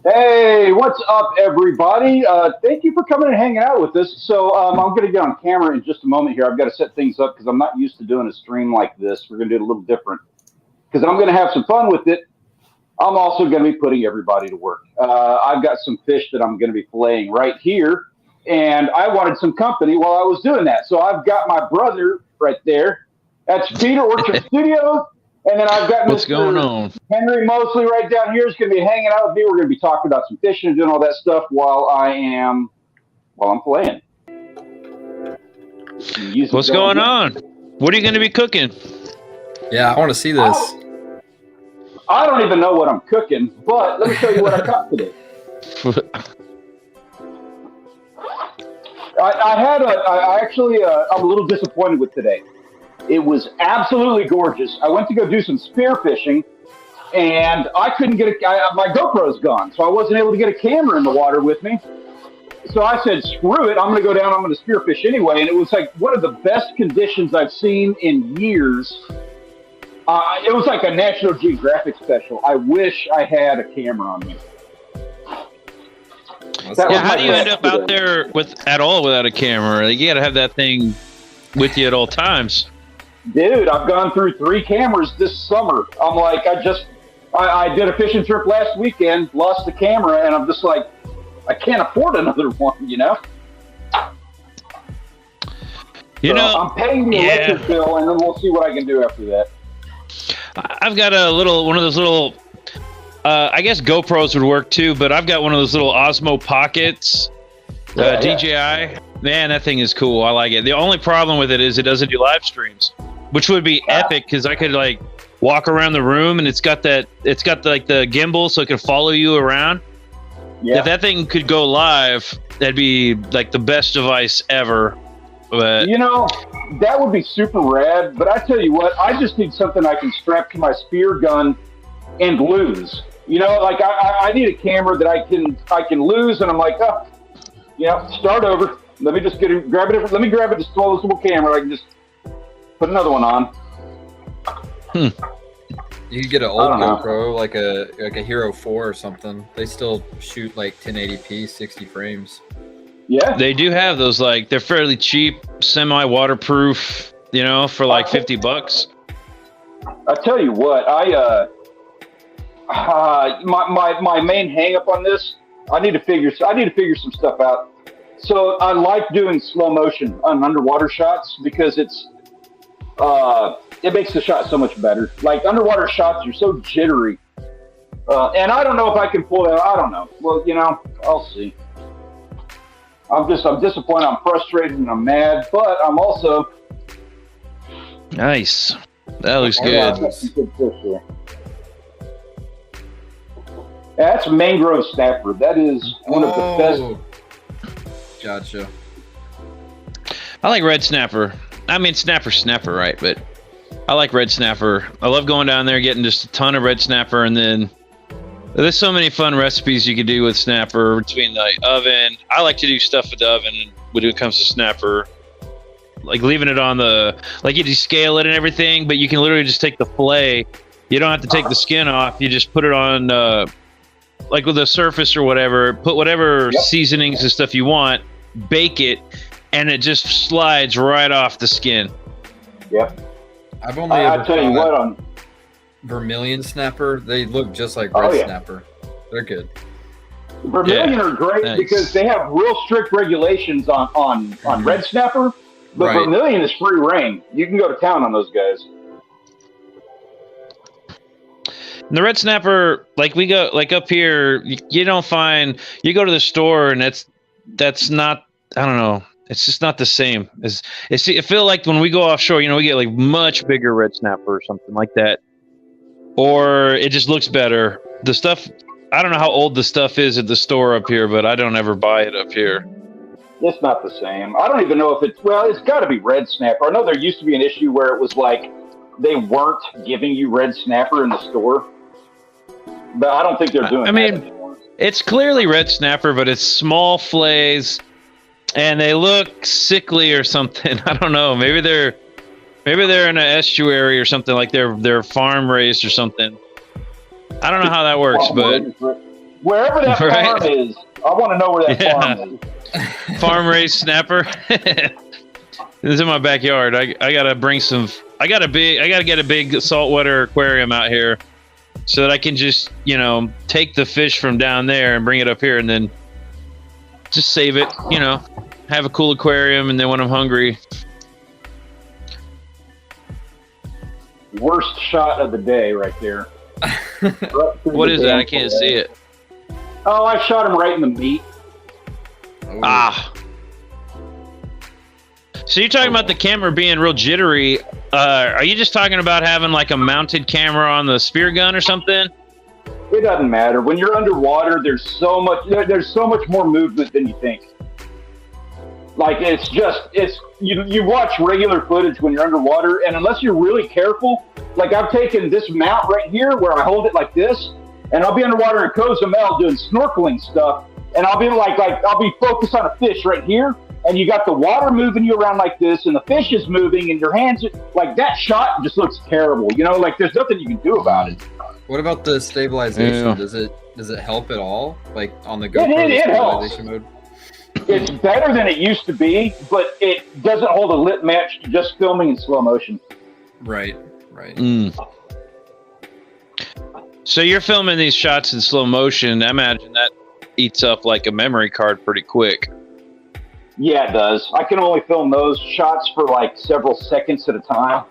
Hey, what's up, everybody? Thank you for coming and hanging out with us. I'm going to get on camera in just a moment here. I've got to set things up because I'm not used to doing a stream like this. We're going to do it a little different because I'm going to have some fun with it. I'm also going to be putting everybody to work. I've got some fish that I'm going to be filleting right here, and I wanted some company while I was doing that. So I've got my brother right there. That's Peter Orchard Studios. And then I've got What's Mr. going on? Henry Mosley right down here is going to be hanging out with me. We're going to be talking about some fishing and doing all that stuff while I'm playing. What's going on? What are you going to be cooking? Yeah, I want to see this. I don't even know what I'm cooking, but let me show you what I caught today. I'm a little disappointed with today. It was absolutely gorgeous. I went to go do some spear fishing, and I couldn't get my GoPro's gone, so I wasn't able to get a camera in the water with me. So I said, screw it, I'm going to go down, I'm going to spearfish anyway. And it was like one of the best conditions I've seen in years. It was like a National Geographic special. I wish I had a camera on me. How do you end up out there without a camera? Like, you got to have that thing with you at all times. Dude, I've gone through 3 cameras this summer. I'm like, I did a fishing trip last weekend, lost the camera, and I'm just like, I can't afford another one, you know? I'm paying the electric bill, and then we'll see what I can do after that. I've got one of those little, I guess GoPros would work too, but I've got one of those little Osmo Pockets, DJI. Man, that thing is cool. I like it. The only problem with it is it doesn't do live streams, which would be epic because I could like walk around the room and it's got like the gimbal so it can follow you around. Yeah. If that thing could go live, that'd be like the best device ever. But you know, that would be super rad. But I tell you what, I just need something I can strap to my spear gun and lose. You know, like I need a camera that I can lose, and I'm like, start over. Let me just grab it. Let me grab a disposable camera. I can just put another one on. You could get an old GoPro, like a Hero 4 or something. They still shoot like 1080p, 60 frames. Yeah, they do have those. Like, they're fairly cheap, semi-waterproof. You know, for like $50. I tell you what, my main hang up on this, I need to figure some stuff out. So I like doing slow motion on underwater shots because it makes the shot so much better. Like, underwater shots are so jittery. And I don't know if I can pull that. I don't know. Well, you know, I'll see. I'm disappointed. I'm frustrated and I'm mad, but I'm also nice. That looks good. That's mangrove snapper. That is one of the best. Gotcha. I like red snapper. I mean, snapper, right? But I like red snapper. I love going down there, getting just a ton of red snapper, and then there's so many fun recipes you could do with snapper between the oven. I like to do stuff with the oven when it comes to snapper. Like leaving it on like you descale it and everything, but you can literally just take the fillet. You don't have to take the skin off. You just put it on, like with a surface or whatever, put whatever seasonings and stuff you want, bake it, and it just slides right off the skin. Yep. I've only ever tell you what, on vermilion snapper, they look just like red snapper. They're good. Vermilion are great because they have real strict regulations on red snapper, but vermilion is free reign. You can go to town on those guys. And the red snapper, like we go, like up here, you don't find. You go to the store and that's not. I don't know. It's just not the same. I feel like when we go offshore, you know, we get like much bigger red snapper or something like that, or it just looks better. The stuff. I don't know how old the stuff is at the store up here, but I don't ever buy it up here. It's not the same. I don't even know if it's got to be red snapper. I know there used to be an issue where it was like they weren't giving you red snapper in the store, but I don't think they're doing that anymore. It's clearly red snapper, but it's small fillets, and they look sickly or something. I don't know. Maybe they're in an estuary or something, like they're farm raised or something. I don't know how that works, but Wherever that farm is, I want to know where that farm is. Farm raised snapper. This is in my backyard. I gotta bring some. I gotta get a big saltwater aquarium out here, so that I can just take the fish from down there and bring it up here, and then just save it. Have a cool aquarium, and then when I'm hungry. Worst shot of the day, right there. What is that? I can't see it. Oh, I shot him right in the meat. Oh. Ah. So you're talking about the camera being real jittery. Are you just talking about having like a mounted camera on the spear gun or something? It doesn't matter. When you're underwater, there's so much more movement than you think. Like you watch regular footage when you're underwater, and unless you're really careful, like I've taken this mount right here where I hold it like this, and I'll be underwater in Cozumel doing snorkeling stuff, and I'll be I'll be focused on a fish right here, and you got the water moving you around like this, and the fish is moving, and your hands like that shot just looks terrible. Like there's nothing you can do about it. What about the stabilization? Yeah. Does it help at all? Like on the GoPro it stabilization helps. mode? It's better than it used to be, but it doesn't hold a lit match to just filming in slow motion. Right. So you're filming these shots in slow motion. I imagine that eats up like a memory card pretty quick. Yeah, it does. I can only film those shots for like several seconds at a time.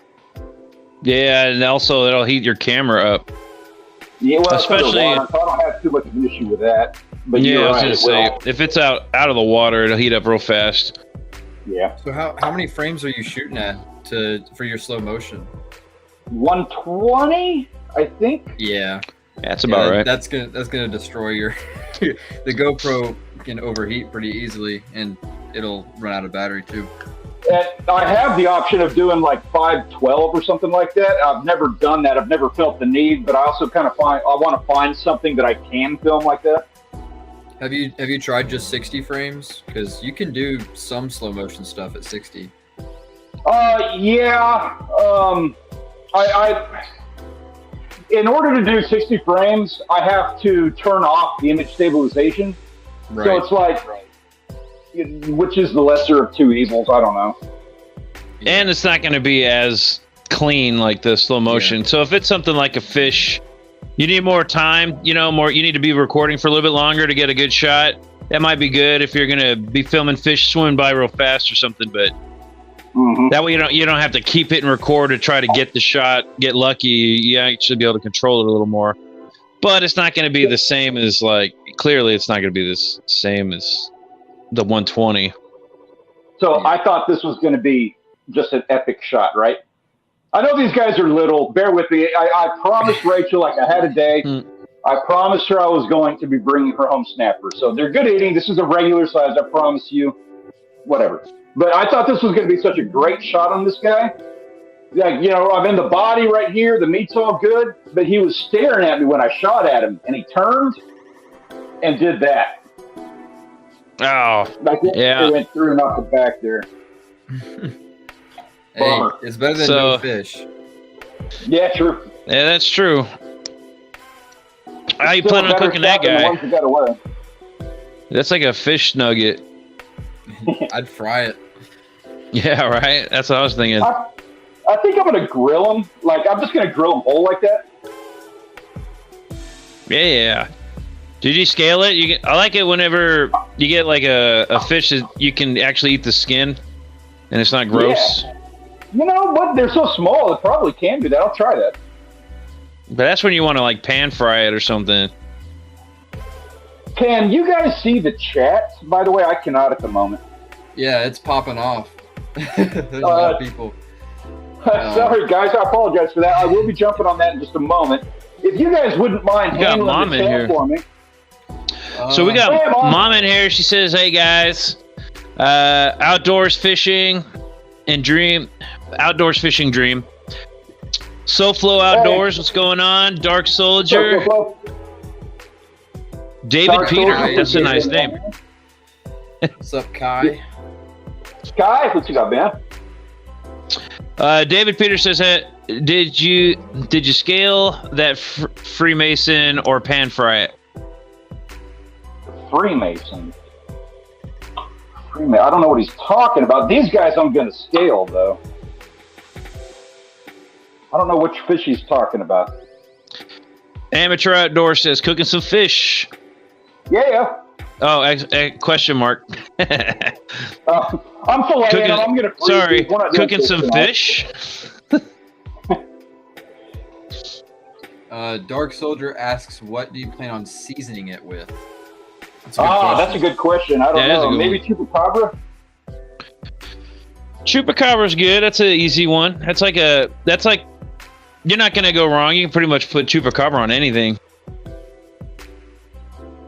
Yeah, and also it'll heat your camera up. Yeah, well, especially water, so I don't have too much of an issue with that. But yeah, I was right, gonna say if it's out of the water, it'll heat up real fast. Yeah. So how many frames are you shooting at for your slow motion? 120, I think. Yeah. That's about right. That's gonna destroy your. The GoPro can overheat pretty easily, and it'll run out of battery too. And I have the option of doing like 512 or something like that. I've never done that. I've never felt the need, but I also kind of I want to find something that I can film like that. Have you tried just 60 frames? Because you can do some slow motion stuff at 60. Yeah. I in order to do 60 frames, I have to turn off the image stabilization. Right. So it's like, which is the lesser of two evils? I don't know. And it's not going to be as clean like the slow motion. Yeah. So if it's something like a fish, you need more time. You need to be recording for a little bit longer to get a good shot. That might be good if you're going to be filming fish swimming by real fast or something. But that way you don't have to keep hitting record to try to get the shot, get lucky. You actually be able to control it a little more. But it's not going to be the same as clearly it's not going to be the same as the 120. So I thought this was going to be just an epic shot, right? I know these guys are little. Bear with me. I promised Rachel I had a day. I promised her I was going to be bringing her home snapper. So they're good eating. This is a regular size. I promise you. Whatever. But I thought this was going to be such a great shot on this guy. I'm in the body right here. The meat's all good. But he was staring at me when I shot at him. And he turned and did that. Oh, yeah. It went through and off the back there. Hey, it's better than no fish. Yeah, true. Yeah, that's true. How you planning on cooking that guy? That's like a fish nugget. I'd fry it. Yeah, right? That's what I was thinking. I think I'm going to grill him. I'm just going to grill him whole like that. Yeah. Did you scale it? I like it whenever you get like a fish that you can actually eat the skin and it's not gross. Yeah. You know what? They're so small, it probably can do that. I'll try that. But that's when you want to pan fry it or something. Can you guys see the chat? By the way, I cannot at the moment. Yeah, it's popping off. There's a lot of people. Sorry, guys. I apologize for that. I will be jumping on that in just a moment. If you guys wouldn't mind handling the chat for me. So we got Mom in here. She says, hey, guys. Outdoors fishing and dream. Outdoors fishing dream. SoFlo Outdoors, what's going on? Dark Soldier. David Peter, that's a nice name. What's up, Kai? Kai, what you got, man? David Peter says, hey, did you scale that Freemason or pan fry it? Freemason. I don't know what he's talking about. These guys I'm going to scale, though. I don't know which fish he's talking about. Amateur Outdoor says cooking some fish. Yeah. Oh, question mark. I'm filleting them. I'm going to. Sorry, cooking some fish. Dark Soldier asks, "What do you plan on seasoning it with?" That's a good question. I don't know. Maybe chupacabra. Chupacabra's good. That's an easy one. That's like you're not gonna go wrong. You can pretty much put chupacabra on anything.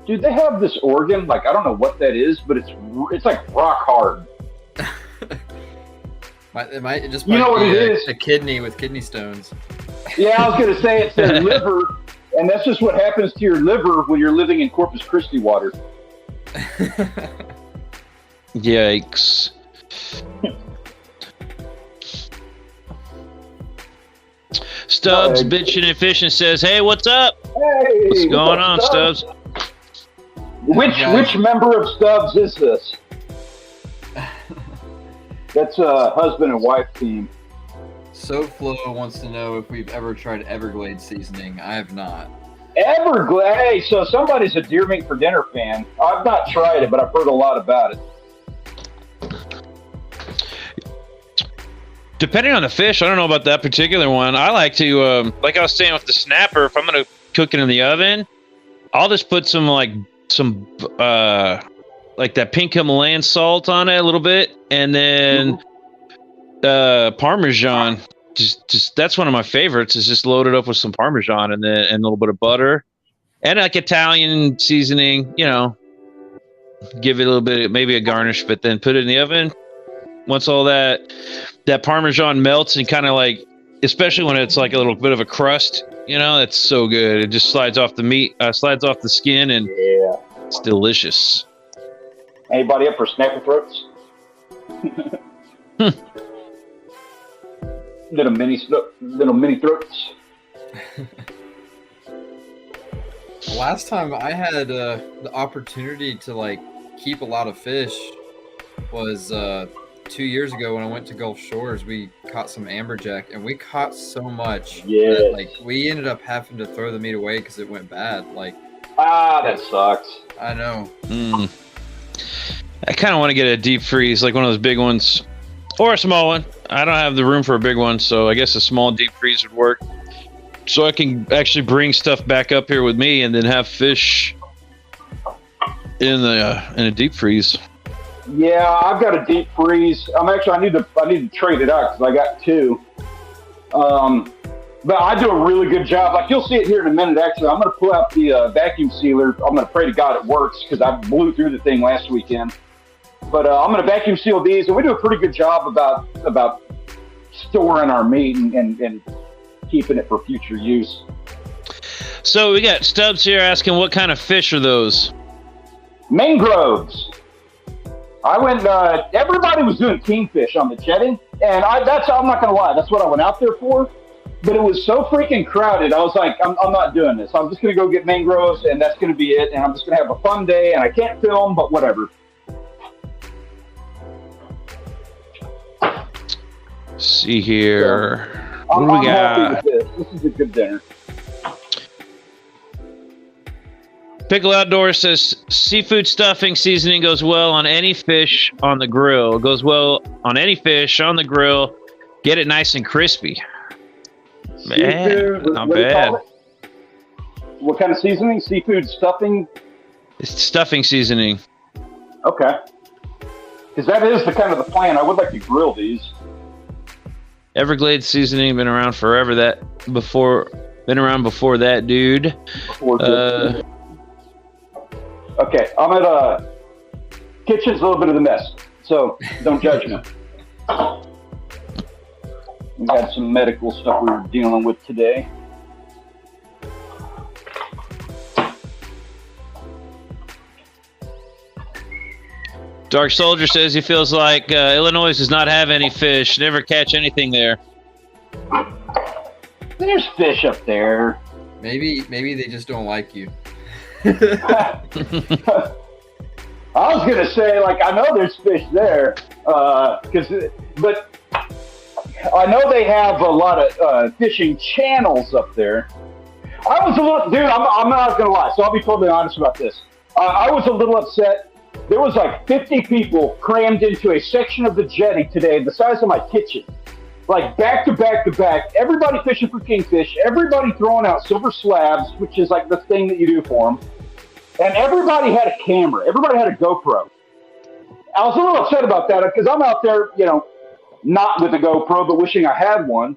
Dude, they have this organ. Like, I don't know what that is, but it's like rock hard. It might just you know what it is? A kidney with kidney stones. Yeah, I was gonna say it's their liver, and that's just what happens to your liver when you're living in Corpus Christi water. Yikes. Stubbs bitching and fishing says, "Hey, what's up? Hey, what's going on, Stubbs? Which member of Stubbs is this? That's a husband and wife team." SoFlo wants to know if we've ever tried Everglades seasoning. I have not. Everglades? Hey, so somebody's a deer meat for dinner fan. I've not tried it, but I've heard a lot about it. Depending on the fish, I don't know about that particular one. I like to, like I was saying with the snapper, if I'm going to cook it in the oven, I'll just put some like that pink Himalayan salt on it a little bit, and then Parmesan. Just that's one of my favorites. Is just load it up with some Parmesan and a little bit of butter and like Italian seasoning. You know, give it a little bit, maybe a garnish, but then put it in the oven. Once all that Parmesan melts and kind of like, especially when it's like a little bit of a crust, you know, that's so good. It just slides off the meat, slides off the skin, and it's delicious. Anybody up for snapper throats? Little mini throats. Last time I had the opportunity to like keep a lot of fish was 2 years ago when I went to Gulf Shores. We caught some amberjack, and we caught so much that like we ended up having to throw the meat away because it went bad. Like, that sucks. I know. I kind of want to get a deep freeze, like one of those big ones, or a small one. I don't have the room for a big one, so I guess a small deep freeze would work. So I can actually bring stuff back up here with me, and then have fish in a deep freeze. Yeah, I've got a deep freeze. I need to trade it out because I got two. But I do a really good job. Like, you'll see it here in a minute. Actually, I'm going to pull out the vacuum sealer. I'm going to pray to God it works because I blew through the thing last weekend. But I'm going to vacuum seal these, and we do a pretty good job about storing our meat and keeping it for future use. So we got Stubbs here asking, what kind of fish are those? Mangroves. I went. Everybody was doing kingfish on the jetty, and I'm not going to lie. That's what I went out there for. But it was so freaking crowded. I was like, I'm not doing this. I'm just going to go get mangroves, and that's going to be it. And I'm just going to have a fun day. And I can't film, but whatever. See here. So, what do we got? Happy with this. This is a good dinner. Pickle Outdoor says seafood stuffing seasoning goes well on any fish on the grill. It goes well on any fish on the grill. Get it nice and crispy. Man, not bad. What kind of seasoning? Seafood stuffing? It's stuffing seasoning. Okay. Because that is the kind of the plan. I would like to grill these. Everglades seasoning been around forever. Been around before that, dude. Okay, I'm at kitchen's a little bit of a mess, so don't judge me. We had some medical stuff we were dealing with today. Dark Soldier says he feels like Illinois does not have any fish. Never catch anything there. There's fish up there. Maybe they just don't like you. I was gonna say, like, I know there's fish there, but I know they have a lot of fishing channels up there. I was a little, dude. I'm not gonna lie. So I'll be totally honest about this. I was a little upset. There was like 50 people crammed into a section of the jetty today, the size of my kitchen, like back to back to back. Everybody fishing for kingfish. Everybody throwing out silver slabs, which is like the thing that you do for them. And everybody had a camera. Everybody had a GoPro. I was a little upset about that because I'm out there, you know, not with a GoPro, but wishing I had one.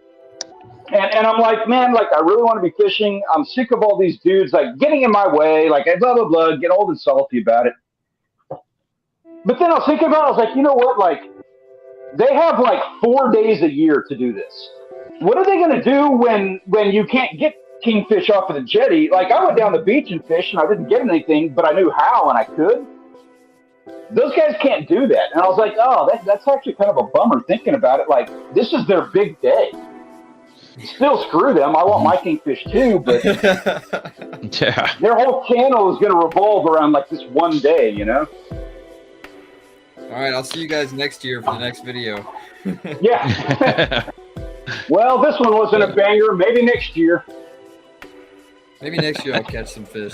And I'm like, man, like, I really want to be fishing. I'm sick of all these dudes, like, getting in my way, like, blah, blah, blah, get old and salty about it. But then I was thinking about it, I was like, you know what? Like, they have, like, 4 days a year to do this. What are they going to do when you can't get kingfish off of the jetty? Like, I went down the beach and fished, and I didn't get anything, but I knew how, and I could. Those guys can't do that. And I was like, oh, that's actually kind of a bummer thinking about it. Like, this is their big day. Still screw them. I want my kingfish too, but Yeah. their whole channel is going to revolve around like this one day, you know? All right, I'll see you guys next year for the next video. Yeah. Well, this one wasn't a banger. Maybe next year. Maybe next year I'll catch some fish.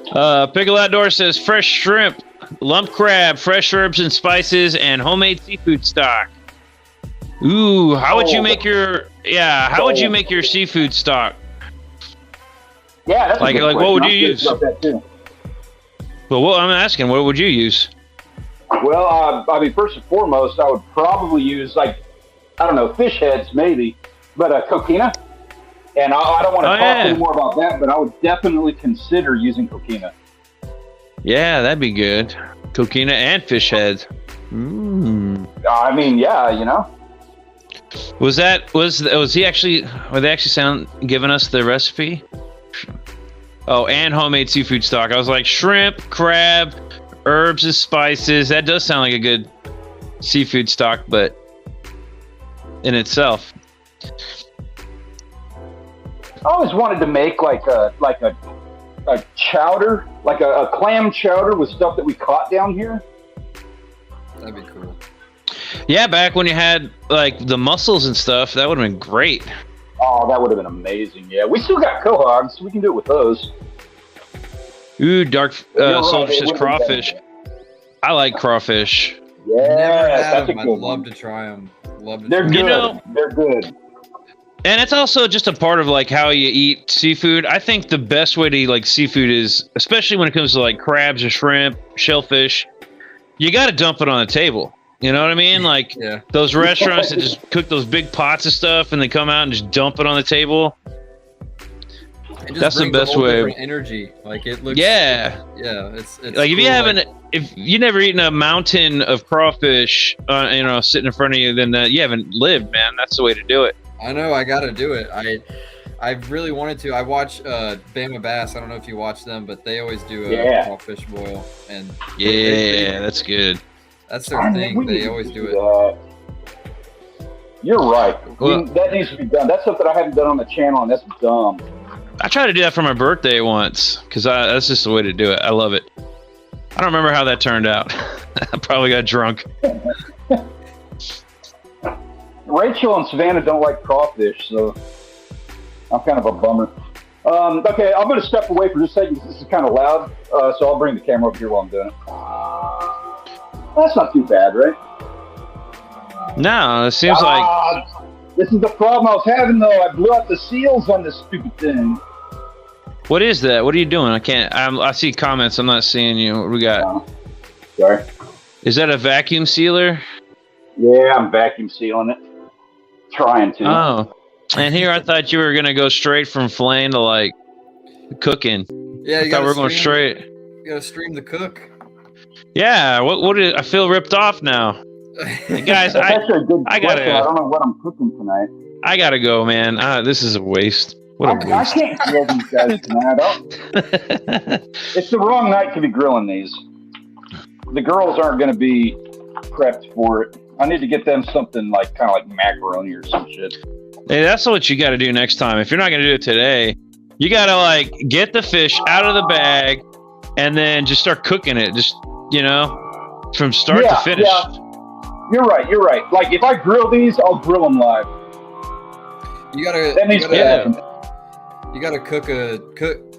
Pickle Outdoor says fresh shrimp, lump crab, fresh herbs and spices, and homemade seafood stock. Ooh, how would you make your would you make your seafood stock? Yeah, that's like a good what would question. you I'm use? curious about that too. But what I'm asking, what would you use? Well, I mean, first and foremost, I would probably use, like, I don't know, fish heads maybe, but coquina. And I don't want to talk any more about that, but I would definitely consider using coquina. Yeah, that'd be good. Coquina and fish heads. I mean, yeah, you know. Was he actually? Were they actually giving us the recipe? Oh, and homemade seafood stock. I was like shrimp, crab, herbs and spices. That does sound like a good seafood stock, but in itself. I always wanted to make like a chowder, like a clam chowder with stuff that we caught down here. That'd be cool. Yeah, back when you had like the mussels and stuff, that would have been great. Oh, that would have been amazing. Yeah, we still got quahogs, so we can do it with those. Ooh, dark Silverfish It is crawfish. I like crawfish. Yeah, Never had that's a them. I'd good love one. to try them. They're good. You know- They're good. And it's also just a part of like how you eat seafood. I think the best way to eat like seafood is, especially when it comes to like crabs or shrimp, shellfish, you got to dump it on the table. You know what I mean? Like those restaurants that just cook those big pots of stuff and they come out and just dump it on the table. That's the best way. Energy, like it looks. Yeah, it's like if you never eaten a mountain of crawfish, sitting in front of you, then you haven't lived, man. That's the way to do it. I know, I gotta do it. I really wanted to. I watch Bama Bass. I don't know if you watch them, but they always do a crawfish boil, and that's good. That's their thing. They always do it. You're right. Well, that needs to be done. That's something I haven't done on the channel, and that's dumb. I tried to do that for my birthday once because that's just the way to do it. I love it. I don't remember how that turned out. I probably got drunk. Rachel and Savannah don't like crawfish, so I'm kind of a bummer. Okay, I'm going to step away for just a second because this is kind of loud, so I'll bring the camera over here while I'm doing it. That's not too bad, right? No, it seems like... This is the problem I was having, though. I blew out the seals on this stupid thing. What is that? What are you doing? I see comments. I'm not seeing you. What do we got? Sorry. Is that a vacuum sealer? Yeah, I'm vacuum sealing it. Trying to. Oh. And here I thought you were going to go straight from flaying to, like, cooking. Yeah, I thought we were going straight. You got to stream the cook. Yeah, I feel ripped off now. Guys, I gotta. I don't know what I'm cooking tonight. I gotta go, man. This is a waste. What a waste. I can't grill these guys tonight. It's the wrong night to be grilling these. The girls aren't going to be prepped for it. I need to get them something like kind of like macaroni or some shit. Hey, that's what you got to do next time. If you're not going to do it today, you got to like get the fish out of the bag, and then just start cooking it. Just from start to finish. Yeah. You're right. Like if I grill these, I'll grill them live. You gotta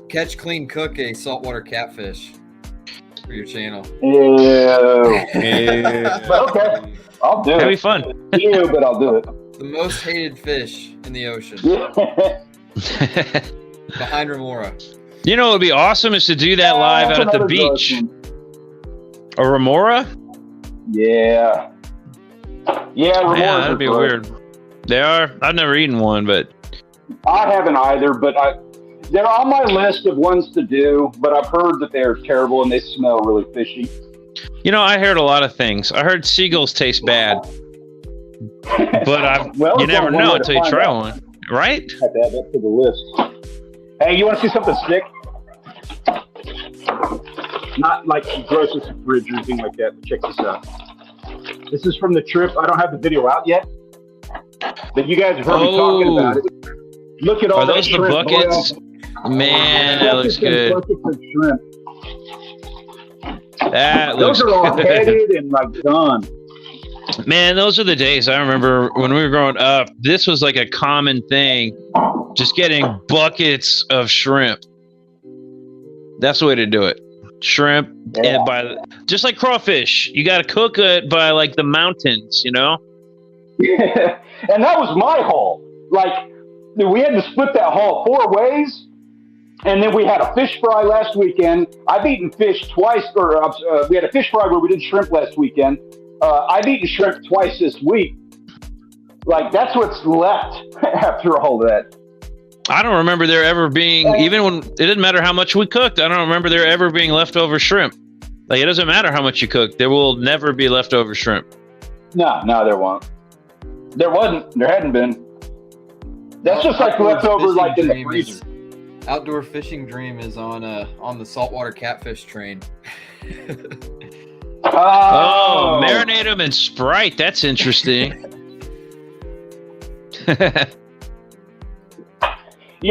catch, clean, cook a saltwater catfish for your channel. Yeah. But okay, I'll do it. That'd be fun. But I'll do it. The most hated fish in the ocean. Behind Remora. You know what would be awesome is to do that live out at the beach. A remora? Yeah. Yeah, remoras that'd be weird. They are. I've never eaten one, but I haven't either. But they're on my list of ones to do. But I've heard that they're terrible and they smell really fishy. I heard a lot of things. I heard seagulls taste bad, but you never know until you try one, right? I have to add that to the list. Hey, you want to see something sick? Not like grocery fridge or anything like that, but check this out. This is from the trip. I don't have the video out yet, but you guys have heard me talking about it. Look at all those the buckets? Man, that looks good. Buckets of shrimp. Those are all headed and like done. Man, those are the days. I remember when we were growing up, this was like a common thing, just getting buckets of shrimp. That's the way to do it. Shrimp, and just like crawfish, you got to cook it by like the mountains, Yeah, and that was my haul. Like, we had to split that haul 4 ways, and then we had a fish fry last weekend. I've eaten fish twice, or we had a fish fry where we did shrimp last weekend. I've eaten shrimp twice this week. Like, that's what's left after all that. I don't remember there ever being, even when it didn't matter how much we cooked, I don't remember there ever being leftover shrimp. Like, it doesn't matter how much you cook. There will never be leftover shrimp. No, there won't. There wasn't. There hadn't been. That's just like leftover, like in the freezer. Outdoor fishing dream is on the saltwater catfish train. Marinate them in Sprite. That's interesting.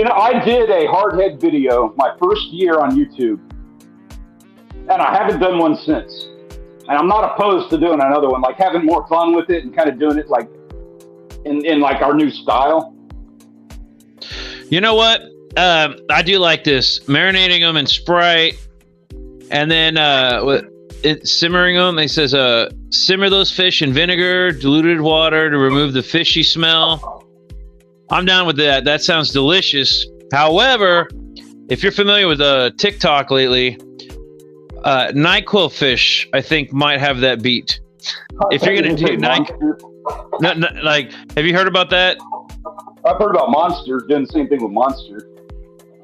I did a hardhead video my first year on YouTube, and I haven't done one since. And I'm not opposed to doing another one, like having more fun with it and kind of doing it like in like our new style. You know what? I do like this, marinating them in Sprite, and then simmering them. It says simmer those fish in vinegar, diluted water to remove the fishy smell. I'm down with that. That sounds delicious. However, if you're familiar with TikTok lately, NyQuil fish, I think, might have that beat. If you're going to do NyQuil, like, have you heard about that? I've heard about Monster doing the same thing with Monster.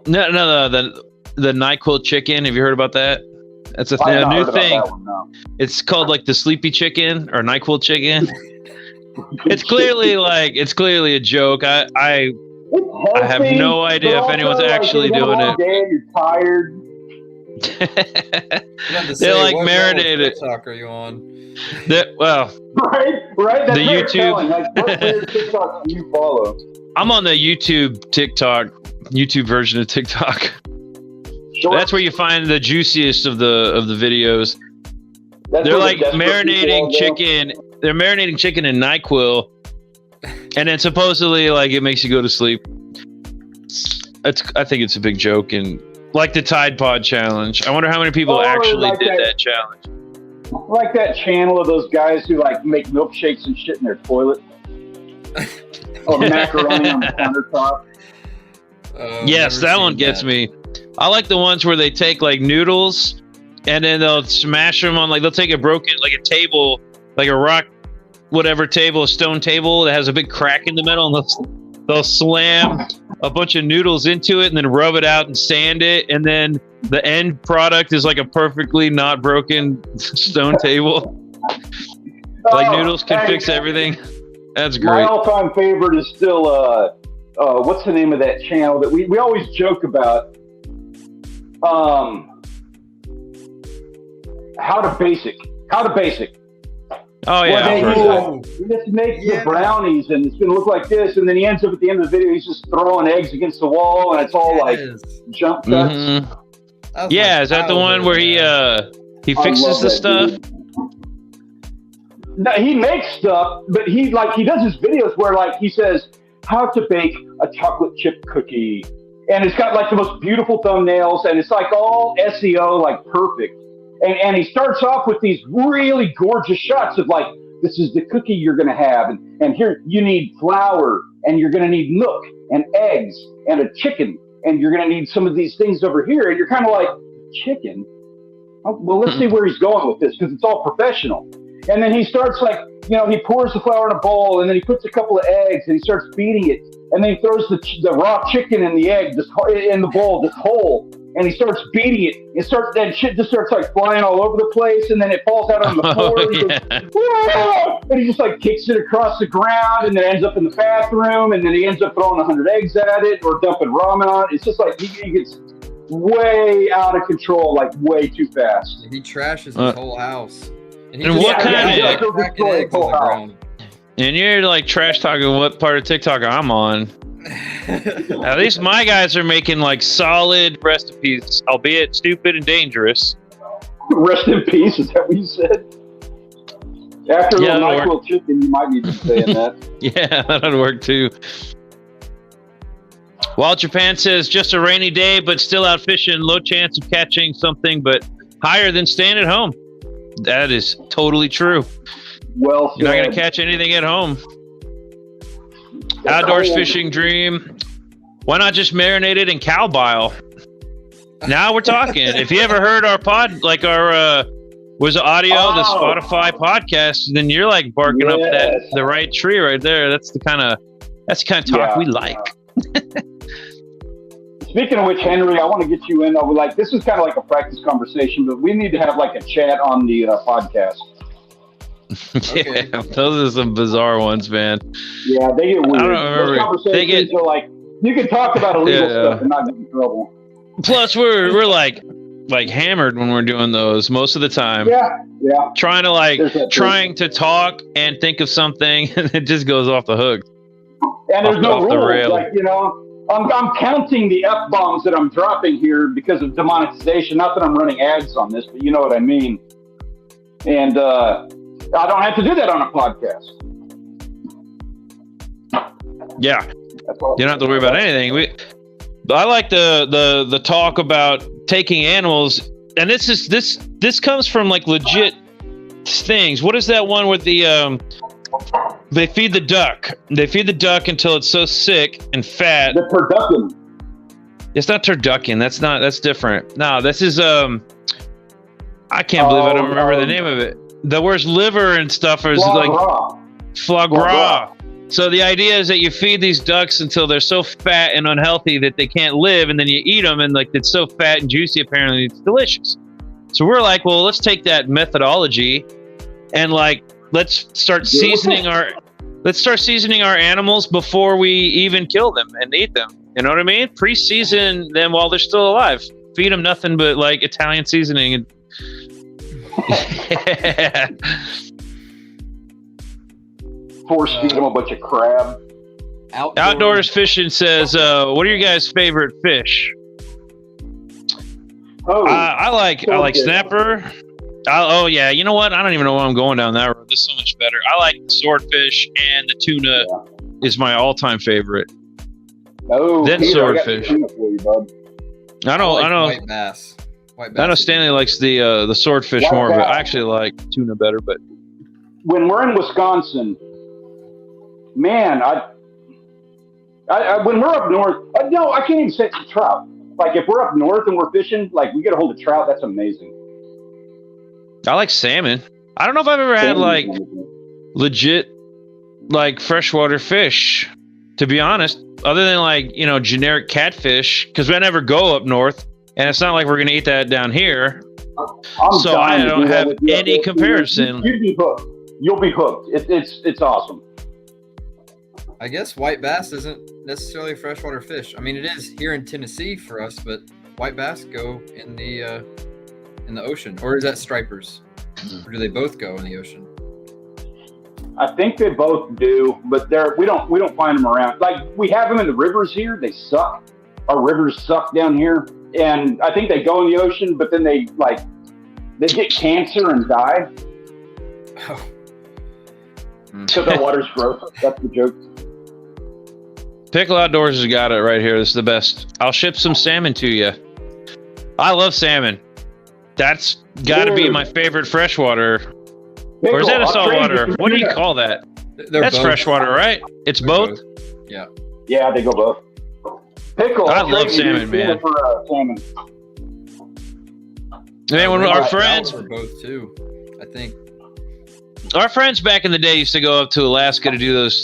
No, the NyQuil chicken. Have you heard about that? That's a new thing. No. It's called like the sleepy chicken or NyQuil chicken. It's clearly a joke. I have no idea if anyone's actually doing it. You're tired. They're like marinated. TikTok are you on? Right. That's the YouTube. Like, what weird TikTok do you follow? I'm on the YouTube version of TikTok. Sure. That's where you find the juiciest of the videos. They're like marinating chicken. They're marinating chicken in NyQuil, and then supposedly like it makes you go to sleep. I think it's a big joke, and like the Tide Pod challenge. I wonder how many people actually did that challenge. Like that channel of those guys who like make milkshakes and shit in their toilet, or macaroni on the countertop. Yes, that one gets me. I like the ones where they take like noodles and then they'll smash them on, like they'll take a broken, like a table, like a rock, whatever table, a stone table that has a big crack in the middle, and they'll slam a bunch of noodles into it and then rub it out and sand it, and then the end product is like a perfectly not broken stone table. Like noodles can fix everything. That's great. My all-time favorite is still what's the name of that channel that we always joke about? How to basic. Oh yeah, he just makes the brownies, and it's gonna look like this, and then he ends up at the end of the video, he's just throwing eggs against the wall, and it's all like jump cuts. Mm-hmm. Yeah, is that the one where he fixes the stuff? Dude. No, he makes stuff, but he does his videos where like he says how to bake a chocolate chip cookie, and it's got like the most beautiful thumbnails, and it's like all SEO like perfect. And he starts off with these really gorgeous shots of like, this is the cookie you're going to have. And here you need flour, and you're going to need milk and eggs and a chicken. And you're going to need some of these things over here. And you're kind of like, chicken? Oh, well, let's see where he's going with this, because it's all professional. And then he starts like, he pours the flour in a bowl, and then he puts a couple of eggs, and he starts beating it. And then he throws the raw chicken in the egg, in the bowl, just whole. And he starts beating it. Then shit just starts like flying all over the place, and then it falls out on the floor. And he just like kicks it across the ground, and then ends up in the bathroom, and then he ends up throwing 100 eggs at it or dumping ramen on it. It's just like he gets way out of control, like way too fast. He trashes his whole house. And what kind of eggs on the ground? And you're like trash talking what part of TikTok I'm on. At least my guys are making like solid recipes, albeit stupid and dangerous. Rest in peace, is that what you said? After a little NyQuil chicken, you might be saying that. Yeah, that'd work too. While Japan says just a rainy day, but still out fishing, low chance of catching something, but higher than staying at home. That is totally true. Well said. You're not going to catch anything at home. Outdoors fishing dream. Why not just marinate it in cow bile? Now we're talking. If you ever heard our pod, like our was the audio, the Spotify podcast, then you're like barking up the right tree right there. That's the kind of talk we like. Speaking of which, Henry, I want to get you in. This is kind of like a practice conversation, but we need to have like a chat on the podcast. Yeah, those are some bizarre ones, man. Yeah, they get weird. I don't remember. Those conversations are like, you can talk about illegal stuff and not get in trouble. Plus, we're like hammered when we're doing those most of the time. Yeah. Trying to talk and think of something, and it just goes off the hook. And there's no rules. Like, I'm counting the F-bombs that I'm dropping here because of demonetization. Not that I'm running ads on this, but you know what I mean. And I don't have to do that on a podcast. Yeah, you don't have to worry about anything. I like the talk about taking animals, and this comes from like legit things. What is that one with the they feed the duck? They feed the duck until it's so sick and fat. The turducken. It's not turducken. That's different. No, this is I can't believe I don't remember the name of it. The worst liver and stuff is like foie gras. So the idea is that you feed these ducks until they're so fat and unhealthy that they can't live, and then you eat them, and like it's so fat and juicy, apparently it's delicious. So we're like, well, let's take that methodology and like let's start seasoning our animals before we even kill them and eat them. You know what I mean? Pre-season them while they're still alive. Feed them nothing but like Italian seasoning and yeah. Force feed them a bunch of crab. Outdoors fishing says, what are your guys' favorite fish? I like snapper. Yeah, you know what? I don't even know why I'm going down that road. This is so much better. I like swordfish, and the tuna is my all-time favorite. Then Peter, swordfish. I know. White bass. I know Stanley likes the swordfish more, but I actually like tuna better. But when we're in Wisconsin, man, when we're up north, no, I can't even say it's trout. Like if we're up north and we're fishing, like we get a hold of trout, that's amazing. I like salmon. I don't know if I've ever had like legit like freshwater fish, to be honest, other than like, generic catfish, because I never go up north, and it's not like we're going to eat that down here. So I don't have any comparison. You'd be hooked. You'll be hooked. It's awesome. I guess white bass isn't necessarily a freshwater fish. I mean, it is here in Tennessee for us, but white bass go in the ocean, or is that stripers? Or do they both go in the ocean? I think they both do, but we don't find them around. Like we have them in the rivers here. They suck. Our rivers suck down here. and I think they go in the ocean, but then they get cancer and die. Oh. Because the water's gross. That's the joke. Pickle Outdoors has got it right here. This is the best. I'll ship some salmon to you. I love salmon. That's got to be my favorite freshwater. Or is that a saltwater? What do you call that? That's both. Freshwater, right? It's both? Yeah. Yeah, they go both. Pickle. I love salmon, man. For, salmon. Man, when our friends for both too, I think. Our friends back in the day used to go up to Alaska to do those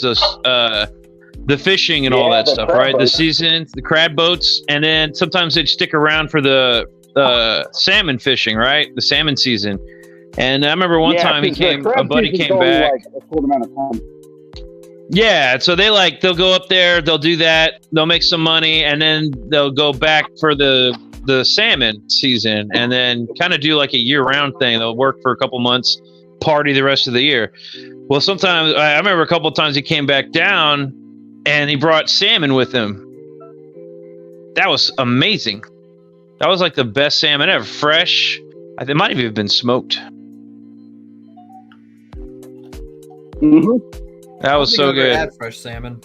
the fishing and all that stuff, right? Boats. The season, the crab boats, and then sometimes they'd stick around for the salmon fishing, right? The salmon season. And I remember one time a buddy came back. Like a short amount of time. Yeah, so they'll go up there, they'll do that, they'll make some money, and then they'll go back for the salmon season, and then kind of do like a year-round thing. They'll work for a couple months, party the rest of the year. Well, sometimes I remember a couple of times he came back down, and he brought salmon with him. That was amazing. That was like the best salmon ever, fresh. I think it might have even been smoked. Mm-hmm. That was so good. Had fresh salmon.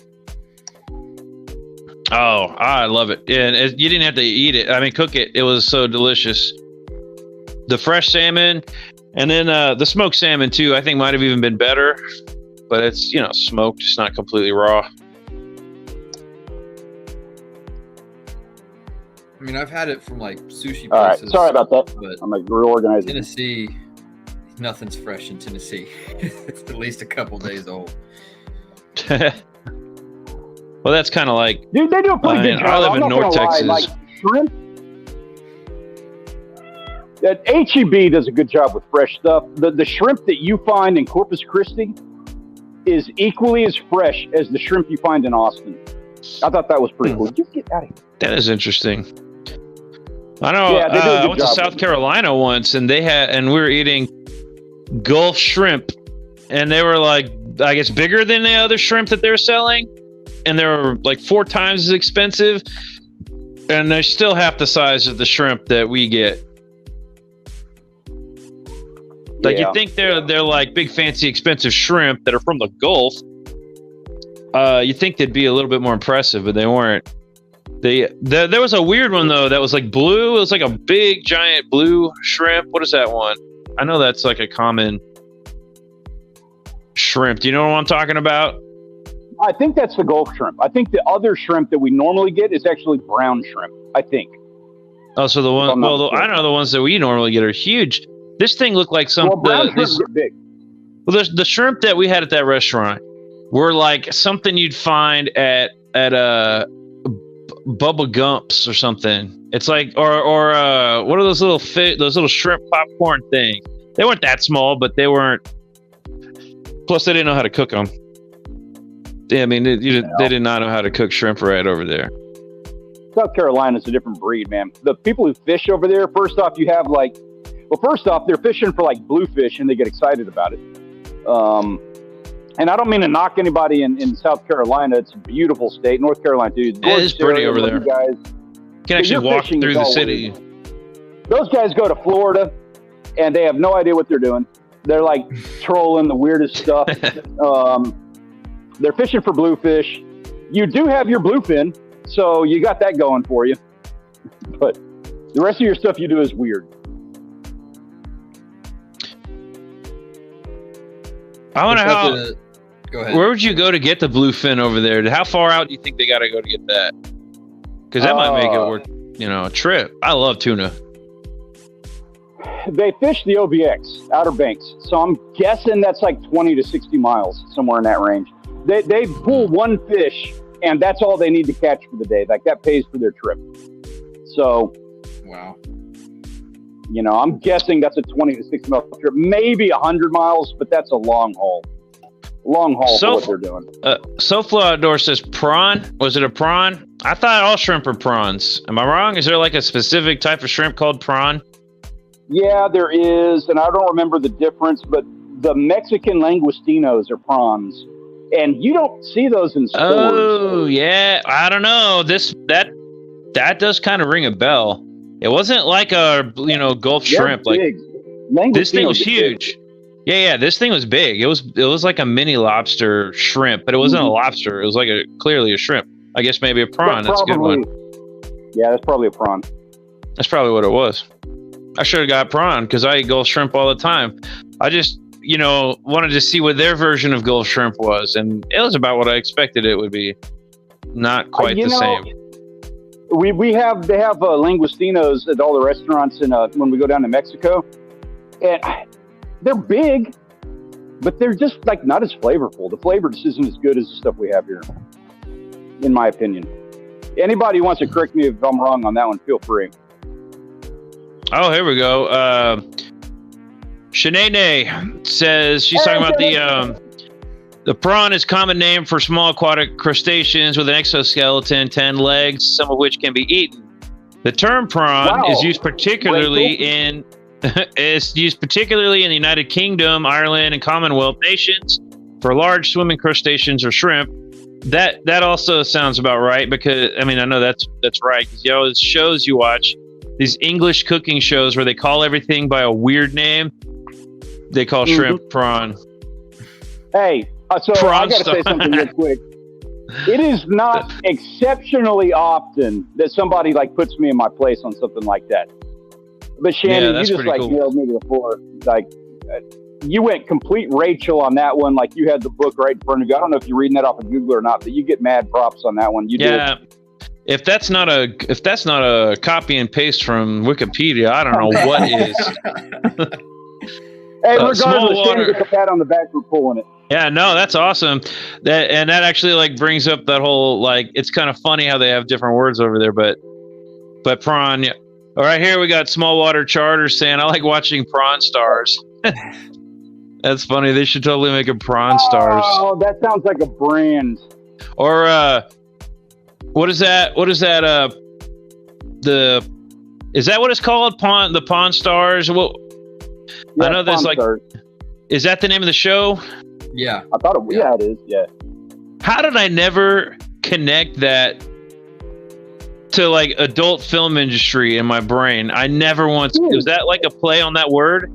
Oh, I love it. And you didn't have to eat it. I mean, cook it. It was so delicious. The fresh salmon, and then the smoked salmon too. I think might have even been better, but it's smoked. It's not completely raw. I mean, I've had it from like sushi places. All right, sorry about that. But I'm like real organized. Tennessee, nothing's fresh in Tennessee. It's at least a couple days old. Well, that's kind of like, dude, they do a pretty good job. I live in North Texas. Like shrimp. That HEB does a good job with fresh stuff. The shrimp that you find in Corpus Christi is equally as fresh as the shrimp you find in Austin. I thought that was pretty cool. Just get out of here. That is interesting. I know. Yeah, they do a I good went to job South Carolina once, and we were eating Gulf shrimp, and they were like, I guess, bigger than the other shrimp that they were selling, and they were like 4 times as expensive, and they're still half the size of the shrimp that we get. Like, you think they're like big, fancy, expensive shrimp that are from the Gulf. You think they'd be a little bit more impressive, but they weren't. There was a weird one though that was like blue. It was like a big, giant blue shrimp. What is that one? I know that's like a common shrimp. Do you know what I'm talking about? I think that's the Gulf shrimp. I think the other shrimp that we normally get is actually brown shrimp, I think. Oh, so the one. Well, I know the ones that we normally get are huge. This thing looked like some. Well, brown shrimp get big. Well, the shrimp that we had at that restaurant were like something you'd find at Bubba Gump's or something. It's like or what are those little those little shrimp popcorn things? They weren't that small, but they weren't. Plus, they didn't know how to cook them. Yeah, I mean, they did not know how to cook shrimp right over there. South Carolina's a different breed, man. The people who fish over there, first off, they're fishing for like bluefish, and they get excited about it. And I don't mean to knock anybody in South Carolina. It's a beautiful state. North Carolina, dude. It is pretty over there. Guys, you can actually walk through the city. Those guys go to Florida, and they have no idea what they're doing. They're like trolling the weirdest stuff. They're fishing for bluefish. You do have your bluefin, so you got that going for you. But the rest of your stuff you do is weird. I wonder how. Go ahead. Where would you go to get the bluefin over there? How far out do you think they got to go to get that? Because that might make it worth, a trip. I love tuna. They fish the OBX, Outer Banks. So I'm guessing that's like 20 to 60 miles, somewhere in that range. They pull one fish, and that's all they need to catch for the day. Like, that pays for their trip. So, wow. I'm guessing that's a 20 to 60 mile trip, maybe 100 miles, but that's a long haul. For what they're doing. SoFlo Outdoor says prawn. Was it a prawn? I thought all shrimp are prawns. Am I wrong? Is there like a specific type of shrimp called prawn? Yeah, there is, and I don't remember the difference, but the Mexican langostinos are prawns, and you don't see those in stores. Oh, yeah. I don't know. That does kind of ring a bell. It wasn't like a Gulf shrimp. Like this thing was huge. Yeah. This thing was big. It was like a mini lobster shrimp, but it wasn't a lobster. It was like clearly a shrimp. I guess maybe a prawn. That's a good one. Yeah, that's probably a prawn. That's probably what it was. I should have got prawn because I eat Gulf shrimp all the time. I just, wanted to see what their version of Gulf shrimp was, and it was about what I expected it would be. Not quite the same. They have linguistinos at all the restaurants when we go down to Mexico, and they're big, but they're just like not as flavorful. The flavor just isn't as good as the stuff we have here, in my opinion. Anybody who wants to correct me if I'm wrong on that one, feel free. Oh, here we go. Shanae says she's talking about the prawn is common name for small aquatic crustaceans with an exoskeleton, 10 legs, some of which can be eaten. The term prawn is used particularly in the United Kingdom, Ireland, and Commonwealth nations for large swimming crustaceans or shrimp. That also sounds about right because I know that's right because those shows you watch, these English cooking shows where they call everything by a weird name, they call shrimp prawn. Hey, so I got to say something real quick. It is not exceptionally often that somebody puts me in my place on something like that. But Shannon, you just yelled me to the floor. You went complete Rachel on that one. Like you had the book right in front of you. I don't know if you're reading that off of Google or not, but you get mad props on that one. You did. If that's not a copy and paste from Wikipedia, I don't know what is. Hey, regardless, Shannon gets a pat on the back for pulling it. Yeah, no, that's awesome. That actually brings up that whole it's kind of funny how they have different words over there, but prawn. Yeah. All right, here we got Small Water Charter saying I like watching Prawn Stars. That's funny. They should totally make a Prawn Stars. Oh, that sounds like a brand. Or what is that? Is that what it's called? The Pawn Stars? Well, yeah, I know there's is that the name of the show? Yeah. I thought it is. Yeah. How did I never connect that to adult film industry in my brain? I never once. Was that a play on that word?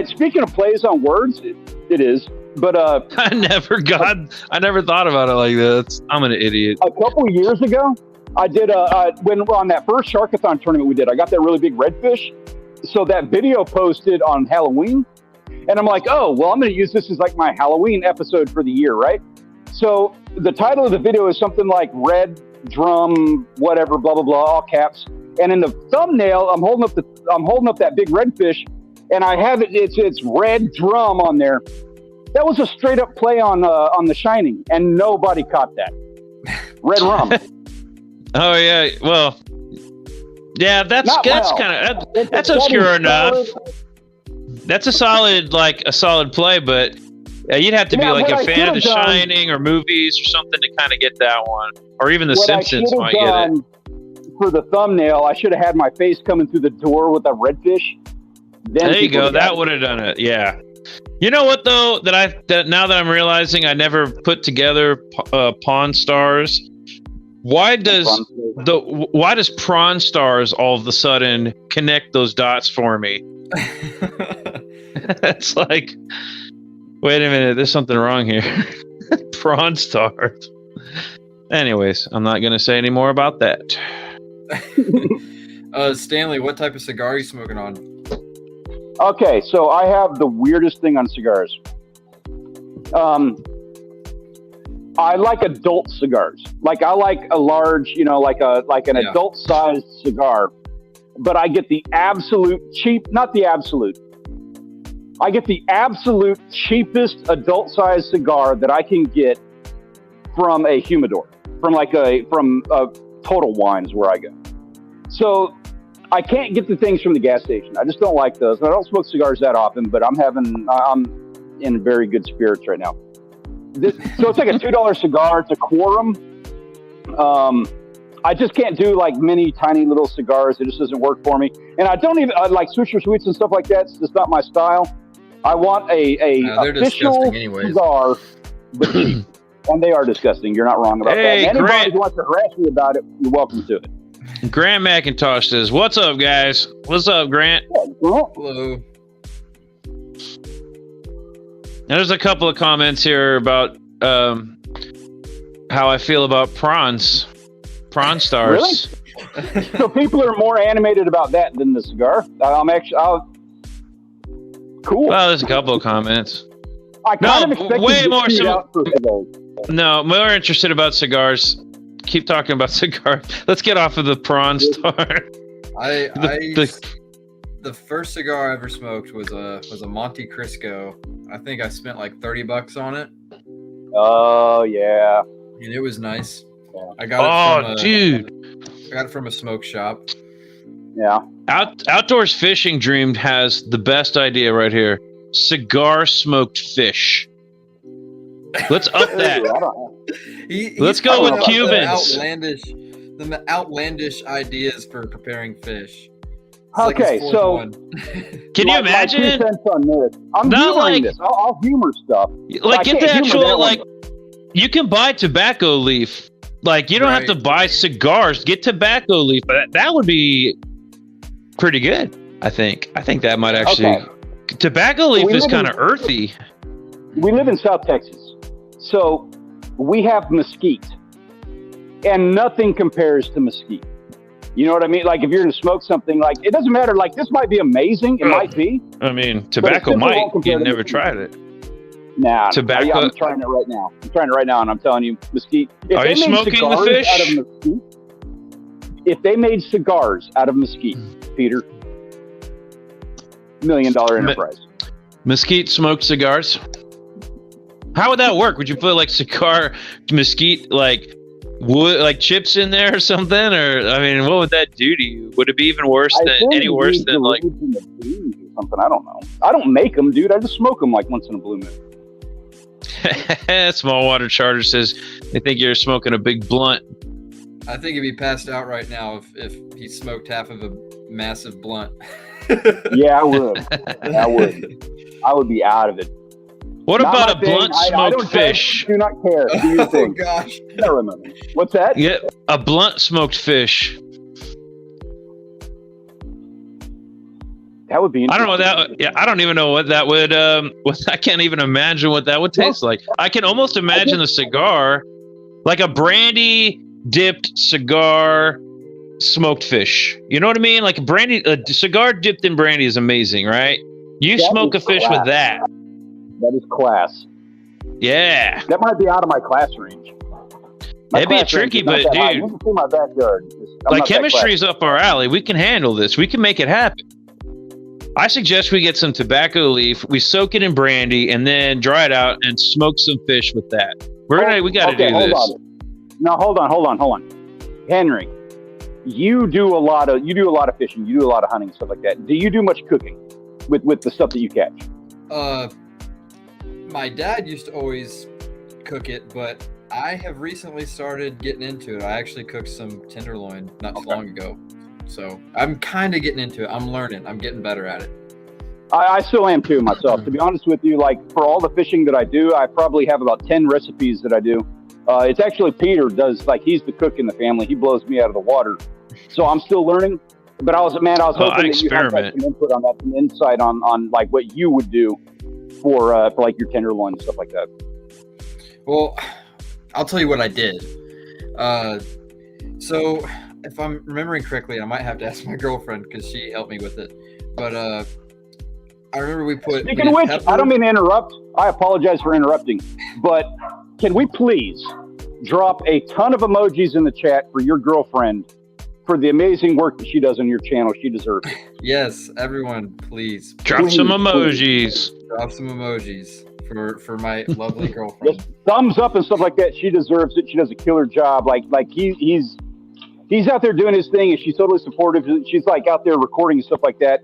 Speaking of plays on words, it is. But I never thought about it like that. I'm an idiot. A couple of years ago, I did when on that first Sharkathon tournament we did, I got that really big redfish. So that video posted on Halloween, and I'm like, oh well, I'm going to use this as my Halloween episode for the year, right? So the title of the video is something like Red Drum, whatever, blah blah blah, all caps. And in the thumbnail, I'm holding up that big redfish, and I have it's Red Drum on there. That was a straight up play on The Shining, and nobody caught that. Red Rum. Oh yeah, well, yeah, that's obscure enough. That's a solid play, but you'd have to be a fan of The Shining or movies or something to kind of get that one, or even The Simpsons might get it. For the thumbnail, I should have had my face coming through the door with a redfish. There you go. That would have done it. Yeah. You know what though? That now that I'm realizing, I never put together Pawn Stars. Why does Prawn Stars all of a sudden connect those dots for me? It's wait a minute, there's something wrong here. Prawn Stars. Anyways, I'm not going to say any more about that. Stanley, what type of cigar are you smoking on? Okay, so I have the weirdest thing on cigars. I like adult cigars. I like a large, an adult-sized cigar. But I get the absolute I get the absolute cheapest adult-sized cigar that I can get from a humidor, from Total Wines where I go. So I can't get the things from the gas station. I just don't like those. I don't smoke cigars that often, but I'm in very good spirits right now. So it's like a $2 cigar. It's a quorum. I just can't do many tiny little cigars. It just doesn't work for me. And I don't even like Swisher Sweets and stuff like that. It's just not my style. I want a official cigar, but cheap. And they are disgusting. You're not wrong about that. And anybody who wants to harass me about it, you're welcome to it. Grant McIntosh says, "What's up, guys? What's up, Grant?" Hello. There's a couple of comments here about how I feel about prawn stars. Really? So people are more animated about that than the cigar. Cool. Well, there's a couple of comments. I kind of expected way to more see it so. out for those. No, more interested about cigars. Keep talking about cigars. Let's get off of the prawn star. The first cigar I ever smoked was a Monte Cristo. I think I spent like $30 on it. Oh yeah. And it was nice. I got it dude. I got it from a smoke shop. Yeah. Outdoors Fishing Dream has the best idea right here. Cigar smoked fish. Let's up that. Let's go with Cubans. The outlandish ideas for preparing fish. Okay, so can you imagine? My 2 cents on this. I'm humoring this. I'll humor stuff. Like get the actual you can buy tobacco leaf. Like you don't have to buy cigars. Get tobacco leaf. But that would be pretty good. I think that might actually. Okay. Tobacco leaf is kind of earthy. We live in South Texas, so we have mesquite, and nothing compares to mesquite. You know what I mean? Like if you're going to smoke something, like it doesn't matter. Like this might be amazing. It might be. I mean, tobacco might. You never tried it. Nah. Tobacco. I'm trying it right now. And I'm telling you, mesquite. Are you smoking the fish? Out of mesquite, if they made cigars out of mesquite, Peter, $1 million enterprise. Mesquite smoked cigars. How would that work? Would you put like cigar mesquite like wood, like chips in there or something? Or I mean, what would that do to you? Would it be even worse than any worse than like something? I don't know. I don't make them, dude. I just smoke them like once in a blue moon. Small Water Charter says they think you're smoking a big blunt. I think he'd be passed out right now if he smoked half of a massive blunt. Yeah, I would. I would be out of it. What about a blunt smoked fish? Do not care. Do you think? Oh gosh. What's that? Yeah, a blunt smoked fish. That would be. I don't know what that. Yeah, I don't even know what that would. I can't even imagine what that would taste like. I can almost imagine a cigar, like a brandy dipped cigar, smoked fish. You know what I mean? Like a cigar dipped in brandy is amazing, right? You smoke a fish with that. That is class. Yeah. That might be out of my class range. It'd be tricky, but dude, you can see my backyard. like chemistry is up our alley. We can handle this. We can make it happen. I suggest we get some tobacco leaf, we soak it in brandy, and then dry it out and smoke some fish with that. We got to do this. Now hold on. Henry, you do a lot of fishing, you do a lot of hunting and stuff like that. Do you do much cooking with the stuff that you catch? My dad used to always cook it, but I have recently started getting into it. I actually cooked some tenderloin not too long ago. So I'm kind of getting into it. I'm learning. I'm getting better at it. I still am too myself. To be honest with you, like for all the fishing that I do, I probably have about 10 recipes that I do. It's actually Peter does, like he's the cook in the family. He blows me out of the water. So I'm still learning. But I was hoping that you had some input on that, some insight on like what you would do for like your tenderloin and stuff like that. Well, I'll tell you what I did. So if I'm remembering correctly, I might have to ask my girlfriend because she helped me with it. But I remember we put. Speaking of which, I don't mean to interrupt. I apologize for interrupting. But can we please drop a ton of emojis in the chat for your girlfriend for the amazing work that she does on your channel? She deserves it. Yes, everyone, please. Drop some emojis. Drop some emojis for my lovely girlfriend. Just thumbs up and stuff like that. She deserves it. She does a killer job. Like he's out there doing his thing, and she's totally supportive. She's like out there recording and stuff like that.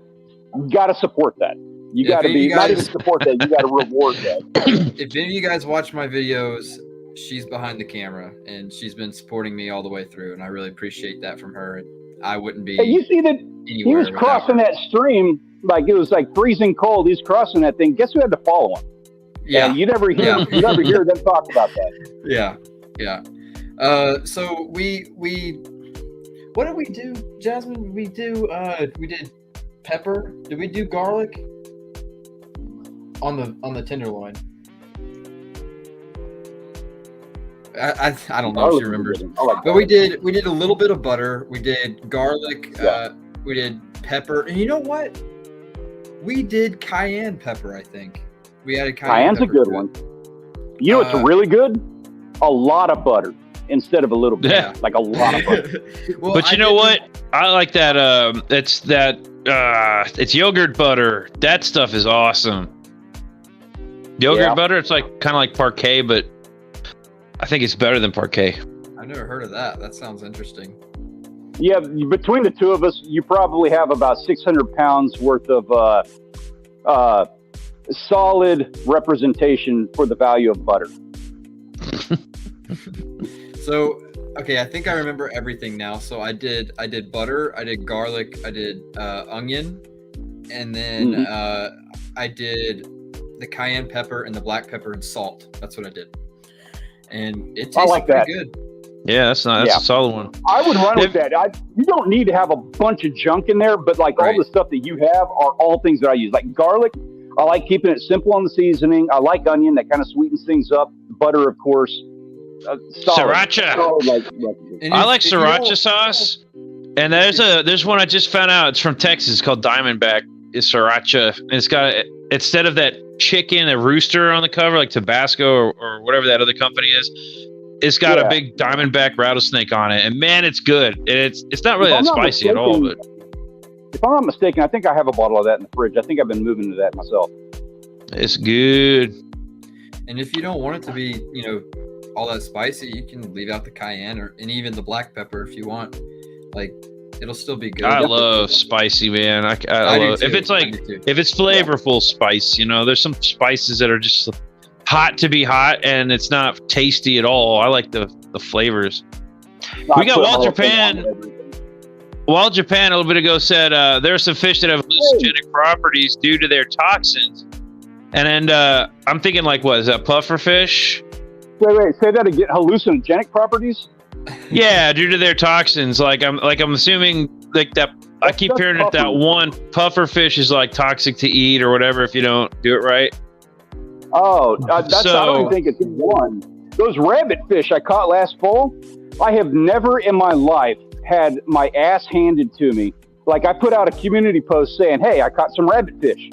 You got to support that. You got to be not even support that. You got to reward that. If any of you guys watch my videos, she's behind the camera, and she's been supporting me all the way through, and I really appreciate that from her. I wouldn't be. Hey, you see that he was crossing that stream like it was like freezing cold. He's crossing that thing. Guess who had to follow him? Yeah, and you never hear them talk about that. Yeah. So we What did we do, Jasmine? We did pepper. Did we do garlic on the tenderloin? I don't know if she remembers. But we did a little bit of butter. We did garlic. We did pepper. And you know what? We did cayenne pepper, I think. We added cayenne Cayenne's a good one. You know what's really good? A lot of butter instead of a little bit. Yeah. Like a lot of butter. Well, but you know what? I like that. It's yogurt butter. That stuff is awesome. Yogurt butter, it's like kind of like parquet, but I think it's better than parquet. I've never heard of that. That sounds interesting. Yeah, between the two of us, you probably have about 600 pounds worth of solid representation for the value of butter. So, okay, I think I remember everything now. So I did butter, I did garlic, I did onion, and then I did the cayenne pepper and the black pepper and salt. That's what I did. And it tasted pretty good. Yeah, that's a solid one. I would run with that. You don't need to have a bunch of junk in there, but like all the stuff that you have are all things that I use. Like garlic, I like keeping it simple on the seasoning. I like onion, that kind of sweetens things up. Butter, of course. Sriracha. I like sriracha sauce. And there's one I just found out. It's from Texas. It's called Diamondback. It's sriracha. And it's got instead of that chicken, a rooster on the cover, like Tabasco or whatever that other company is. It's got a big Diamondback rattlesnake on it, and man, it's good. It's not really that spicy at all, but if I'm not mistaken, I think I have a bottle of that in the fridge. I think I've been moving to that myself. It's good. And if you don't want it to be, all that spicy, you can leave out the cayenne and even the black pepper if you want. Like, it'll still be good. I love spicy, man. I love if it's if it's flavorful spice. There's some spices that are just hot to be hot, and it's not tasty at all. I like the flavors. We got Walter Pan. Wild Japan a little bit ago said there are some fish that have hallucinogenic properties due to their toxins. And then I'm thinking, like, what is that, puffer fish? Wait, say that again. Hallucinogenic properties? Yeah, due to their toxins. I'm assuming like that. I keep hearing that one puffer fish is like toxic to eat or whatever if you don't do it right. Oh, I don't even think it's one. Those rabbit fish I caught last fall, I have never in my life had my ass handed to me. Like, I put out a community post saying, hey, I caught some rabbit fish,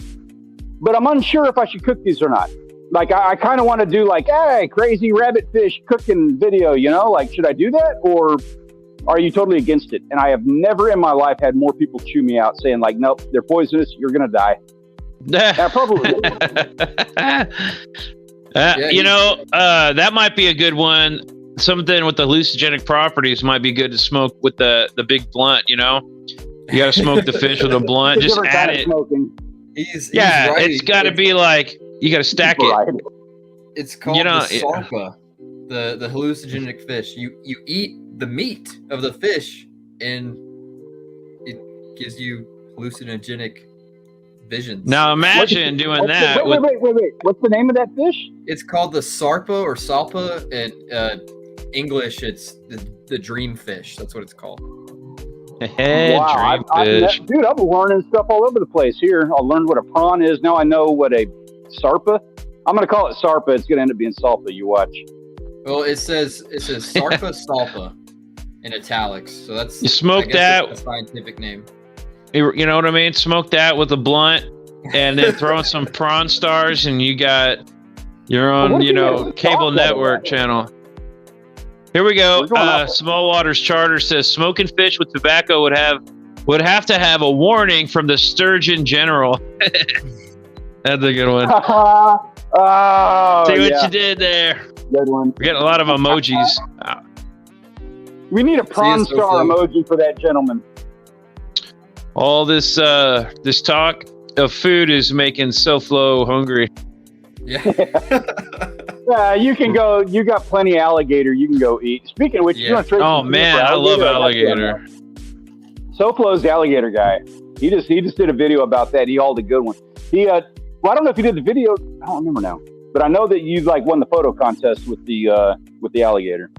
but I'm unsure if I should cook these or not. Like, I kind of want to do like, hey, crazy rabbit fish cooking video, like, should I do that? Or are you totally against it? And I have never in my life had more people chew me out saying like, nope, they're poisonous. You're going to die. Probably. That might be a good one. Something with the hallucinogenic properties might be good to smoke with the big blunt. You got to smoke the fish with a blunt. Just add it. He's right. It's got to be like you got to stack it. It's called the sarpa, the hallucinogenic fish. You eat the meat of the fish, and it gives you hallucinogenic visions. Now imagine doing that. Wait. What's the name of that fish? It's called the sarpa or salpa. In English, it's the dream fish. That's what it's called. Wow, dude, I'm learning stuff all over the place here. I learned what a prawn is. Now I know what a sarpa. I'm going to call it sarpa. It's going to end up being salpa. You watch. Well, it says sarpa salpa in italics. So that's you smoke that. That's the scientific name. You know what I mean? Smoke that with a blunt, and then throw in some prawn stars, and you got your own, cable network channel. Here we go. Small Waters Charter says smoking fish with tobacco would have to have a warning from the Sturgeon General. That's a good one. See what you did there. Good one. We're getting a lot of emojis. We need a prawn star emoji for that gentleman. All this talk of food is making SoFlo hungry. Yeah. You can go. You got plenty of alligator. You can go eat. Speaking of which, you want to trade? Oh man, I love alligator. SoFlo's the alligator guy. He just did a video about that. He hauled a good one. I don't know if he did the video. I don't remember now, but I know that you won the photo contest with the alligator.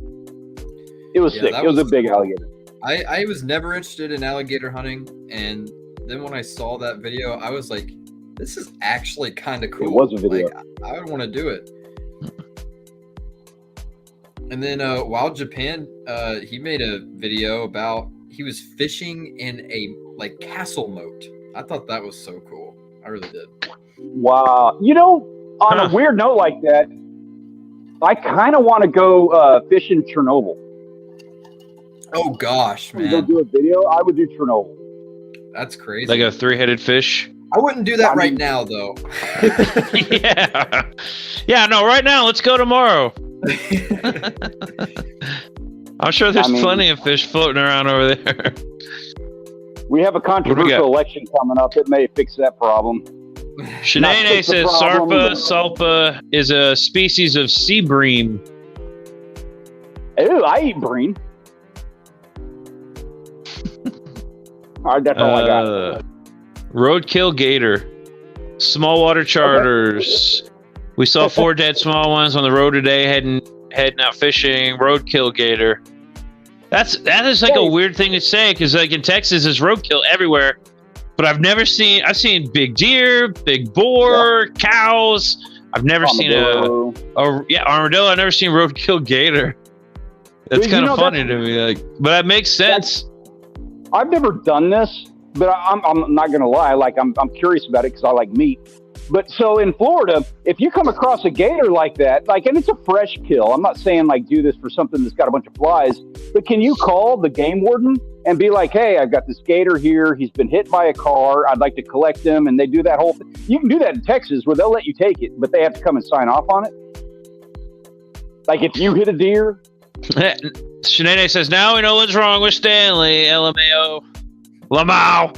It was sick. It was a big alligator. I was never interested in alligator hunting, and then when I saw that video, I was like, this is actually kind of cool. It was a video. Like, I would want to do it. And then Wild Japan, he made a video about he was fishing in a like castle moat. I thought that was so cool. I really did. Wow. You know, on a weird note like that, I kind of want to go fish in Chernobyl. Oh gosh, man! Go do a video. I would do Chernobyl. That's crazy. Like a 3-headed fish. I wouldn't do that right now, though. Yeah. Yeah, no, right now. Let's go tomorrow. I'm sure there's plenty of fish floating around over there. We have a controversial election coming up. It may fix that problem. Shanae says Salpa is a species of sea bream. Ew, I eat bream. All right, that's all I got. Roadkill gator. Small water charters. Okay. We saw 4 dead small ones on the road today heading out fishing. Roadkill gator. That is like a weird thing to say, because like in Texas there's roadkill everywhere, but I've seen big deer, big boar, cows. I've never seen armadillo. I've never seen roadkill gator. That's kind of funny to me, like, but that makes sense. I've never done this, but I'm not gonna lie. Like I'm curious about it because I like meat. But so in Florida, if you come across a gator like that, like, and it's a fresh kill, I'm not saying like do this for something that's got a bunch of flies, but can you call the game warden and be like, hey, I've got this gator here. He's been hit by a car. I'd like to collect him. And they do that whole thing. You can do that in Texas where they'll let you take it, but they have to come and sign off on it. Like if you hit a deer. Shanae says, now we know what's wrong with Stanley. LMAO. Lamau.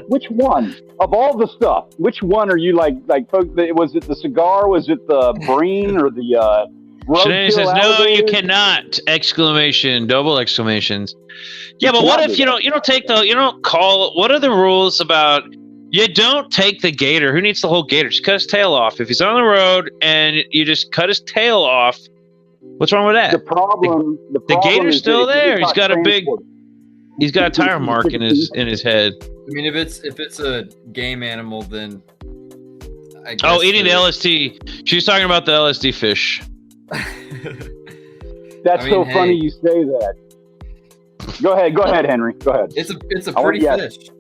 Which one of all the stuff? Which one are you like? Was it the cigar? Was it the breen or the? Shanae says, "No, you cannot!" Exclamation! Double exclamations. Yeah, but what if you don't call? What are the rules about? You don't take the gator. Who needs the whole gator? Just cut his tail off. If he's on the road and you just cut his tail off, what's wrong with that? The gator's still there. He's got a tire mark in his head. I mean, if it's a game animal, then I guess eating the LSD. She's talking about the LSD fish. That's funny you say that. Go ahead, Henry. Go ahead. It's a pretty fish.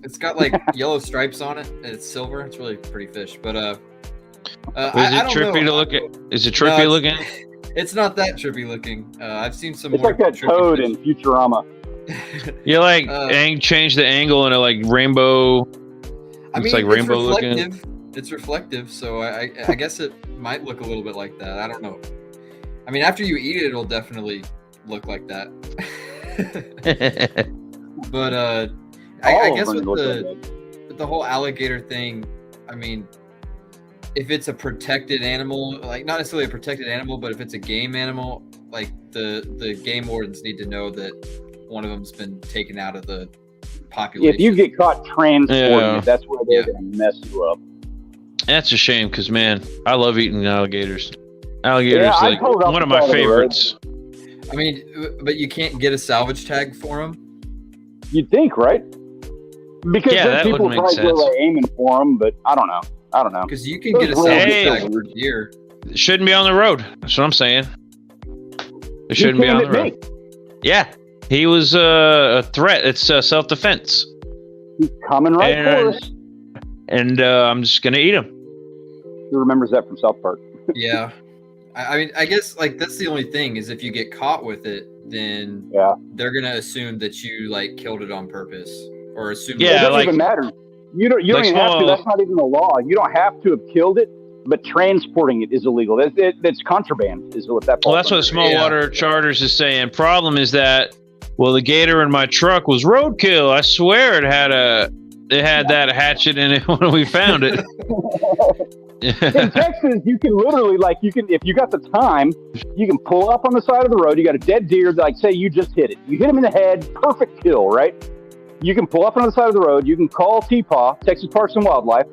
It's got like yellow stripes on it, and it's silver. It's really a pretty fish. But is it trippy to look at? Is it trippy looking? It's not that trippy looking. I've seen some. It's more like that toad in Futurama. You like change the angle and like rainbow. It's like rainbow looking. It's reflective, so I guess it might look a little bit like that. I don't know. I mean, after you eat it, it'll definitely look like that. But I guess with the whole alligator thing, I mean, if it's a protected animal, like not necessarily a protected animal, but if it's a game animal, like the game wardens need to know that one of them's been taken out of the population. If you get caught transporting it, that's where they're going to mess you up. That's a shame because, man, I love eating alligators. Alligators like one of my favorites. I mean, but you can't get a salvage tag for them? You'd think, right? Because then people probably go aiming for them, but I don't know. Because you can get a salvage tag for deer. It shouldn't be on the road. That's what I'm saying. It shouldn't be on the road. Yeah. He was a threat. It's self-defense. He's coming right for us. And I'm just going to eat him. He remembers that from South Park. Yeah. I mean, I guess like that's the only thing is if you get caught with it, then they're going to assume that you like killed it on purpose or assume. Yeah, it doesn't even matter. You don't even have to. That's not even the law. You don't have to have killed it, but transporting it is illegal. That's contraband is what that falls that's what Small Water Charters is saying. Problem is that, the gator in my truck was roadkill. I swear it had that hatchet in it when we found it. In Texas, you can literally, if you got the time, you can pull up on the side of the road. You got a dead deer, like say you just hit it. You hit him in the head, perfect kill, right? You can pull up on the side of the road. You can call TPAW, Texas Parks and Wildlife,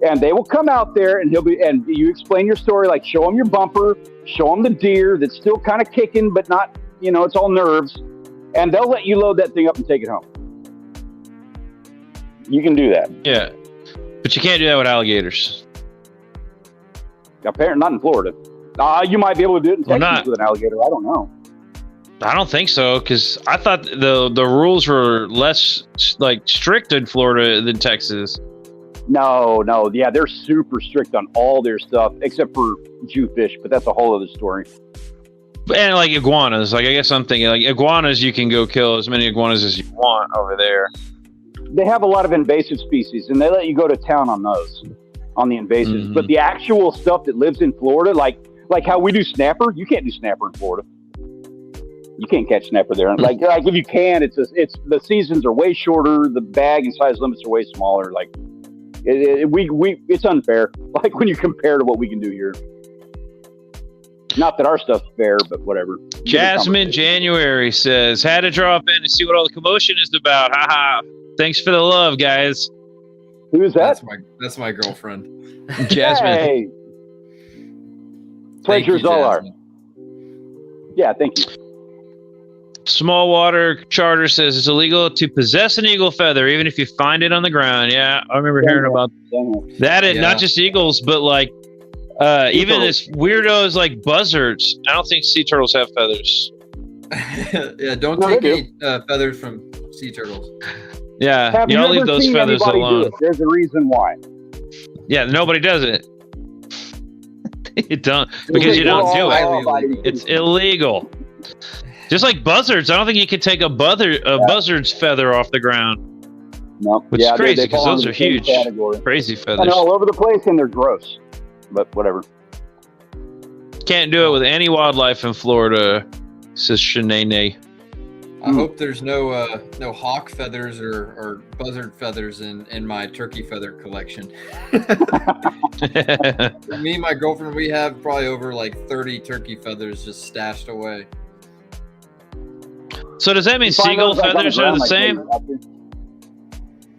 and they will come out there and you explain your story, like show them your bumper, show them the deer that's still kind of kicking, but not, it's all nerves. and they'll let you load that thing up and take it home. You can do that. Yeah, but you can't do that with alligators. Apparently not in Florida. You might be able to do it in Texas with an alligator. I don't know. I don't think so, because I thought the rules were less like strict in Florida than Texas. No, yeah, they're super strict on all their stuff except for Jewfish, but that's a whole other story. And like iguanas, like I guess I'm thinking like iguanas, you can go kill as many iguanas as you want over there. They have a lot of invasive species, and they let you go to town on those, on the invasives. Mm-hmm. But the actual stuff that lives in Florida, like how we do snapper, you can't do snapper in Florida. You can't catch snapper there. Like if you can, it's the seasons are way shorter. The bag and size limits are way smaller. Like it's unfair. Like when you compare to what we can do here. Not that our stuff's fair, but whatever. Jasmine January says, had to drop in and see what all the commotion is about. Haha. Thanks for the love, guys. Who is that? That's my girlfriend. Jasmine. Hey. Pleasure's all ours. Yeah, thank you. Small Water Charter says it's illegal to possess an eagle feather, even if you find it on the ground. Yeah, I remember hearing about that. And not just eagles, but like even this weirdos like buzzards. I don't think sea turtles have feathers. Yeah, don't take any feathers from sea turtles. Yeah, you don't leave those feathers alone. There's a reason why. Yeah, nobody does it. You don't, because you don't do it. It's illegal. Just like buzzards, I don't think you can take a buzzard's feather off the ground. No, which is crazy because those are huge, crazy feathers. And all over the place, and they're gross. But whatever. Can't do it with any wildlife in Florida, says Shanae. I hope there's no hawk feathers or buzzard feathers in my turkey feather collection. Me and my girlfriend, we have probably over like 30 turkey feathers just stashed away. So does that mean seagull feathers are the same?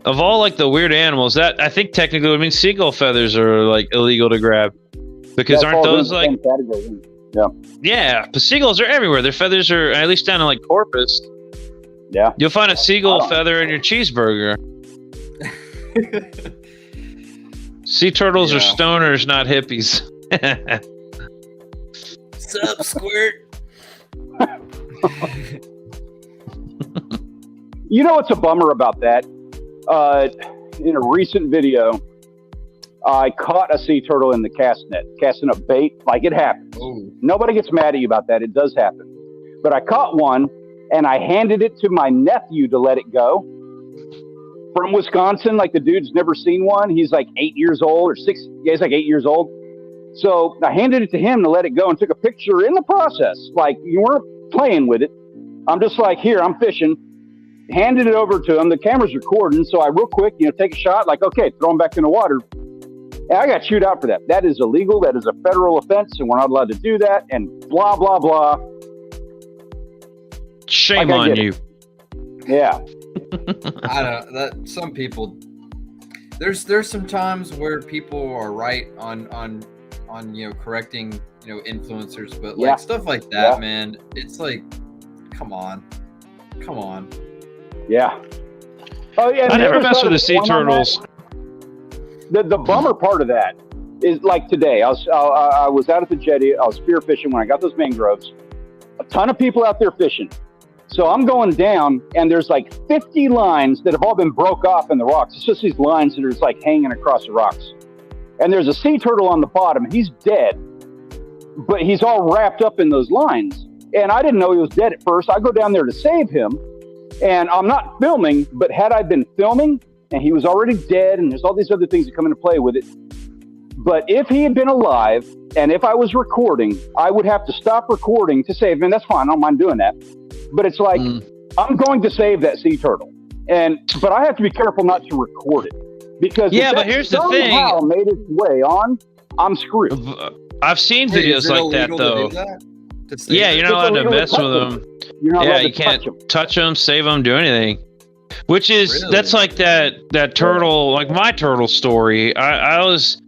Of all like the weird animals, that I think technically would mean seagull feathers are like illegal to grab, because aren't those like yeah, but seagulls are everywhere. Their feathers are at least down in like Corpus. Yeah, you'll find a seagull feather in your cheeseburger. Sea turtles are stoners, not hippies. Sup, squirt? You know what's a bummer about that? In a recent video, I caught a sea turtle in the cast net, casting a bait. Like, it happens. Ooh. Nobody gets mad at you about that. It does happen. But I caught one, and I handed it to my nephew to let it go. From Wisconsin, like the dude's never seen one. He's like 8 years old or 6. Yeah, he's like 8 years old. So I handed it to him to let it go and took a picture in the process. Like, you weren't playing with it. I'm just like, here, I'm fishing. Handed it over to him. The camera's recording. So I real quick, take a shot. Like, okay, throw him back in the water. And I got chewed out for that. That is illegal. That is a federal offense, and we're not allowed to do that. And blah, blah, blah. Shame on you. Yeah. I don't know. That some people. There's some times where people are right on correcting influencers, but like stuff like that, man, it's like, come on. Yeah. Oh yeah. I never mess with the sea turtles. The bummer part of that is like today. I was out at the jetty. I was spear fishing when I got those mangroves. A ton of people out there fishing. So I'm going down, and there's like 50 lines that have all been broke off in the rocks. It's just these lines that are just like hanging across the rocks. And there's a sea turtle on the bottom. He's dead, but he's all wrapped up in those lines. And I didn't know he was dead at first. I go down there to save him, and I'm not filming, but had I been filming and he was already dead, and there's all these other things that come into play with it. But if he had been alive, and if I was recording, I would have to stop recording to save him. That's fine. I don't mind doing that. But it's like, I'm going to save that sea turtle. But I have to be careful not to record it. Because but here's the thing. Somehow made its way on, I'm screwed. I've seen videos like that, though. Yeah, you're not allowed to mess with them. Yeah, you can't touch them, save them, do anything. Which is, that's like that turtle, like my turtle story. I was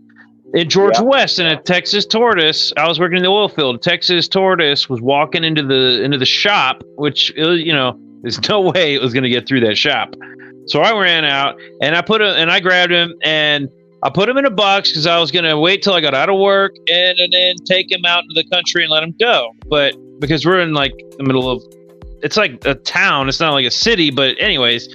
in George West and a Texas tortoise. I was working in the oil field. A Texas tortoise was walking into the shop, which, There's no way it was going to get through that shop. So I ran out and I grabbed him and I put him in a box because I was going to wait till I got out of work and then take him out into the country and let him go. But because we're in like the middle of, it's like a town, it's not like a city, but anyways,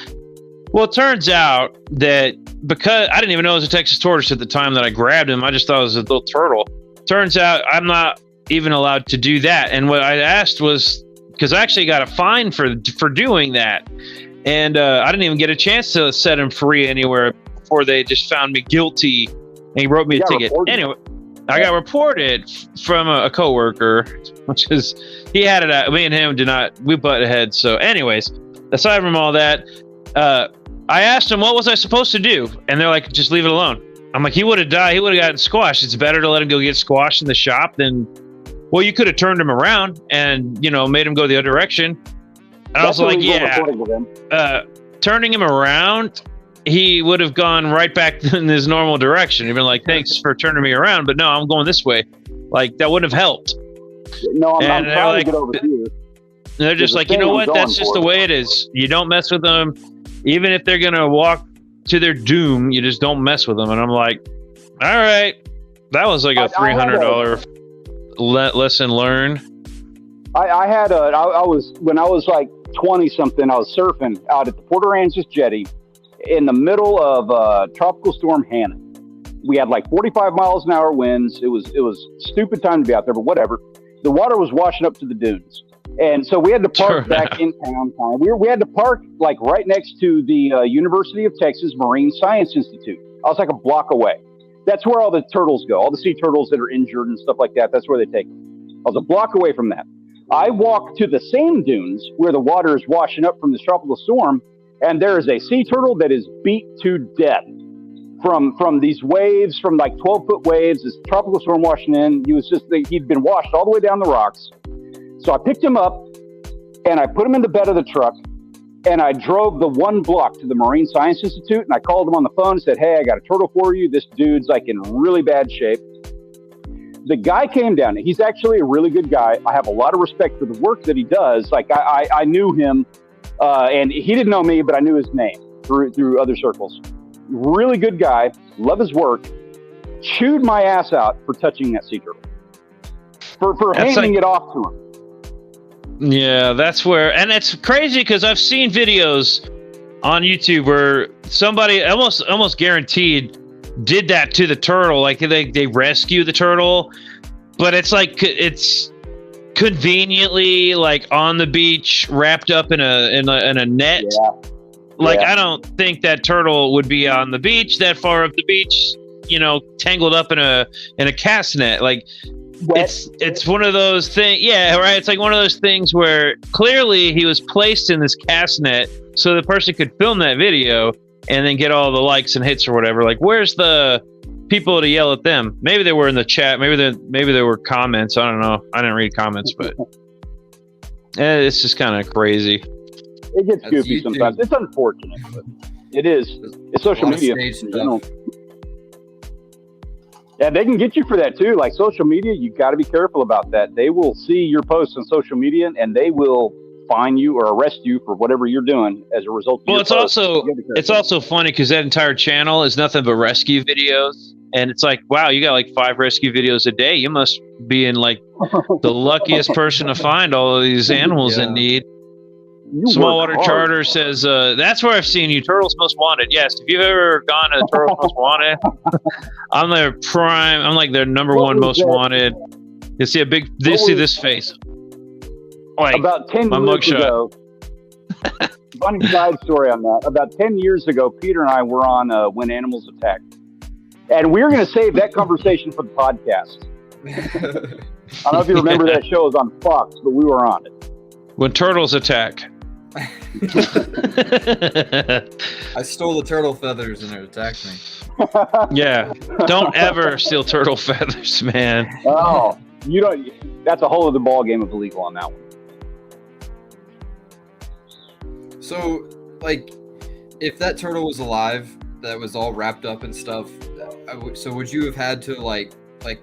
well, it turns out that because I didn't even know it was a Texas tortoise at the time that I grabbed him, I just thought it was a little turtle. Turns out I'm not even allowed to do that. And what I asked was, because I actually got a fine for doing that. And I didn't even get a chance to set him free anywhere before they just found me guilty and he wrote me a ticket. Anyway, I got reported from a coworker, which is, he had it out. Me and him we butt heads. So anyways, aside from all that, I asked him, what was I supposed to do? And they're like, just leave it alone. I'm like, he would have died. He would have gotten squashed. It's better to let him go get squashed in the shop than, well, you could have turned him around and, made him go the other direction. I was like, yeah, turning him around, he would have gone right back in his normal direction. He'd been like, thanks for turning me around, but no, I'm going this way. Like, that wouldn't have helped. No, I'm trying to get over here. They're just like, you know what? That's just the way it is. You don't mess with them. Even if they're going to walk to their doom, you just don't mess with them. And I'm like, all right. That was like a $300 lesson learned. When I was like 20 something, I was surfing out at the Port Aransas jetty in the middle of Tropical Storm Hannah. We had like 45 miles an hour winds. It was stupid time to be out there, but whatever. The water was washing up to the dunes. And so we had to park back in town. We had to park like right next to the University of Texas Marine Science Institute. I was like a block away. That's where all the turtles go, all the sea turtles that are injured and stuff like that. That's where they take them. I was a block away from that. I walked to the same dunes where the water is washing up from this tropical storm, and there is a sea turtle that is beat to death from these waves, from like 12-foot waves, this tropical storm washing in. He'd been washed all the way down the rocks. So I picked him up and I put him in the bed of the truck and I drove the 1 block to the Marine Science Institute and I called him on the phone and said, hey, I got a turtle for you. This dude's like in really bad shape. The guy came down. He's actually a really good guy. I have a lot of respect for the work that he does. Like I knew him and he didn't know me, but I knew his name through other circles. Really good guy. Love his work. Chewed my ass out for touching that sea turtle. For handing it off to him. Yeah, that's where, and it's crazy because I've seen videos on YouTube where somebody almost guaranteed did that to the turtle. Like they rescue the turtle, but it's like it's conveniently like on the beach, wrapped up in a net. Yeah. Like I don't think that turtle would be on the beach that far up the beach, tangled up in a cast net. Like. It's one of those things. Yeah, right. It's like one of those things where clearly he was placed in this cast net so the person could film that video and then get all the likes and hits or whatever. Like, where's the people to yell at them? Maybe they were in the chat. Maybe there were comments. I don't know. I didn't read comments, but it's just kind of crazy. It gets goofy sometimes. It's unfortunate, but it is. It's social media. Yeah, they can get you for that too. Like social media, you got to be careful about that. They will see your posts on social media and they will fine you or arrest you for whatever you're doing as a result. Well, it's also funny because that entire channel is nothing but rescue videos, and it's like, wow, you got like 5 rescue videos a day. You must be in like the luckiest person to find all of these animals in need. Small Water Charter says, that's where I've seen you. Turtles Most Wanted. Yes, if you've ever gone to Turtles Most Wanted, I'm their prime. I'm like their number 1 most wanted. You see see this face. Like, about 10 years ago, funny side story on that. About 10 years ago, Peter and I were on When Animals Attack. And we were going to save that conversation for the podcast. I don't know if you remember that show. It was on Fox, but we were on it. When Turtles Attack. I stole the turtle feathers and it attacked me. Yeah. Don't ever steal turtle feathers, man. Oh, you don't. That's a whole other ball game of illegal on that one. So, like, if that turtle was alive, that was all wrapped up and stuff, so would you have had to like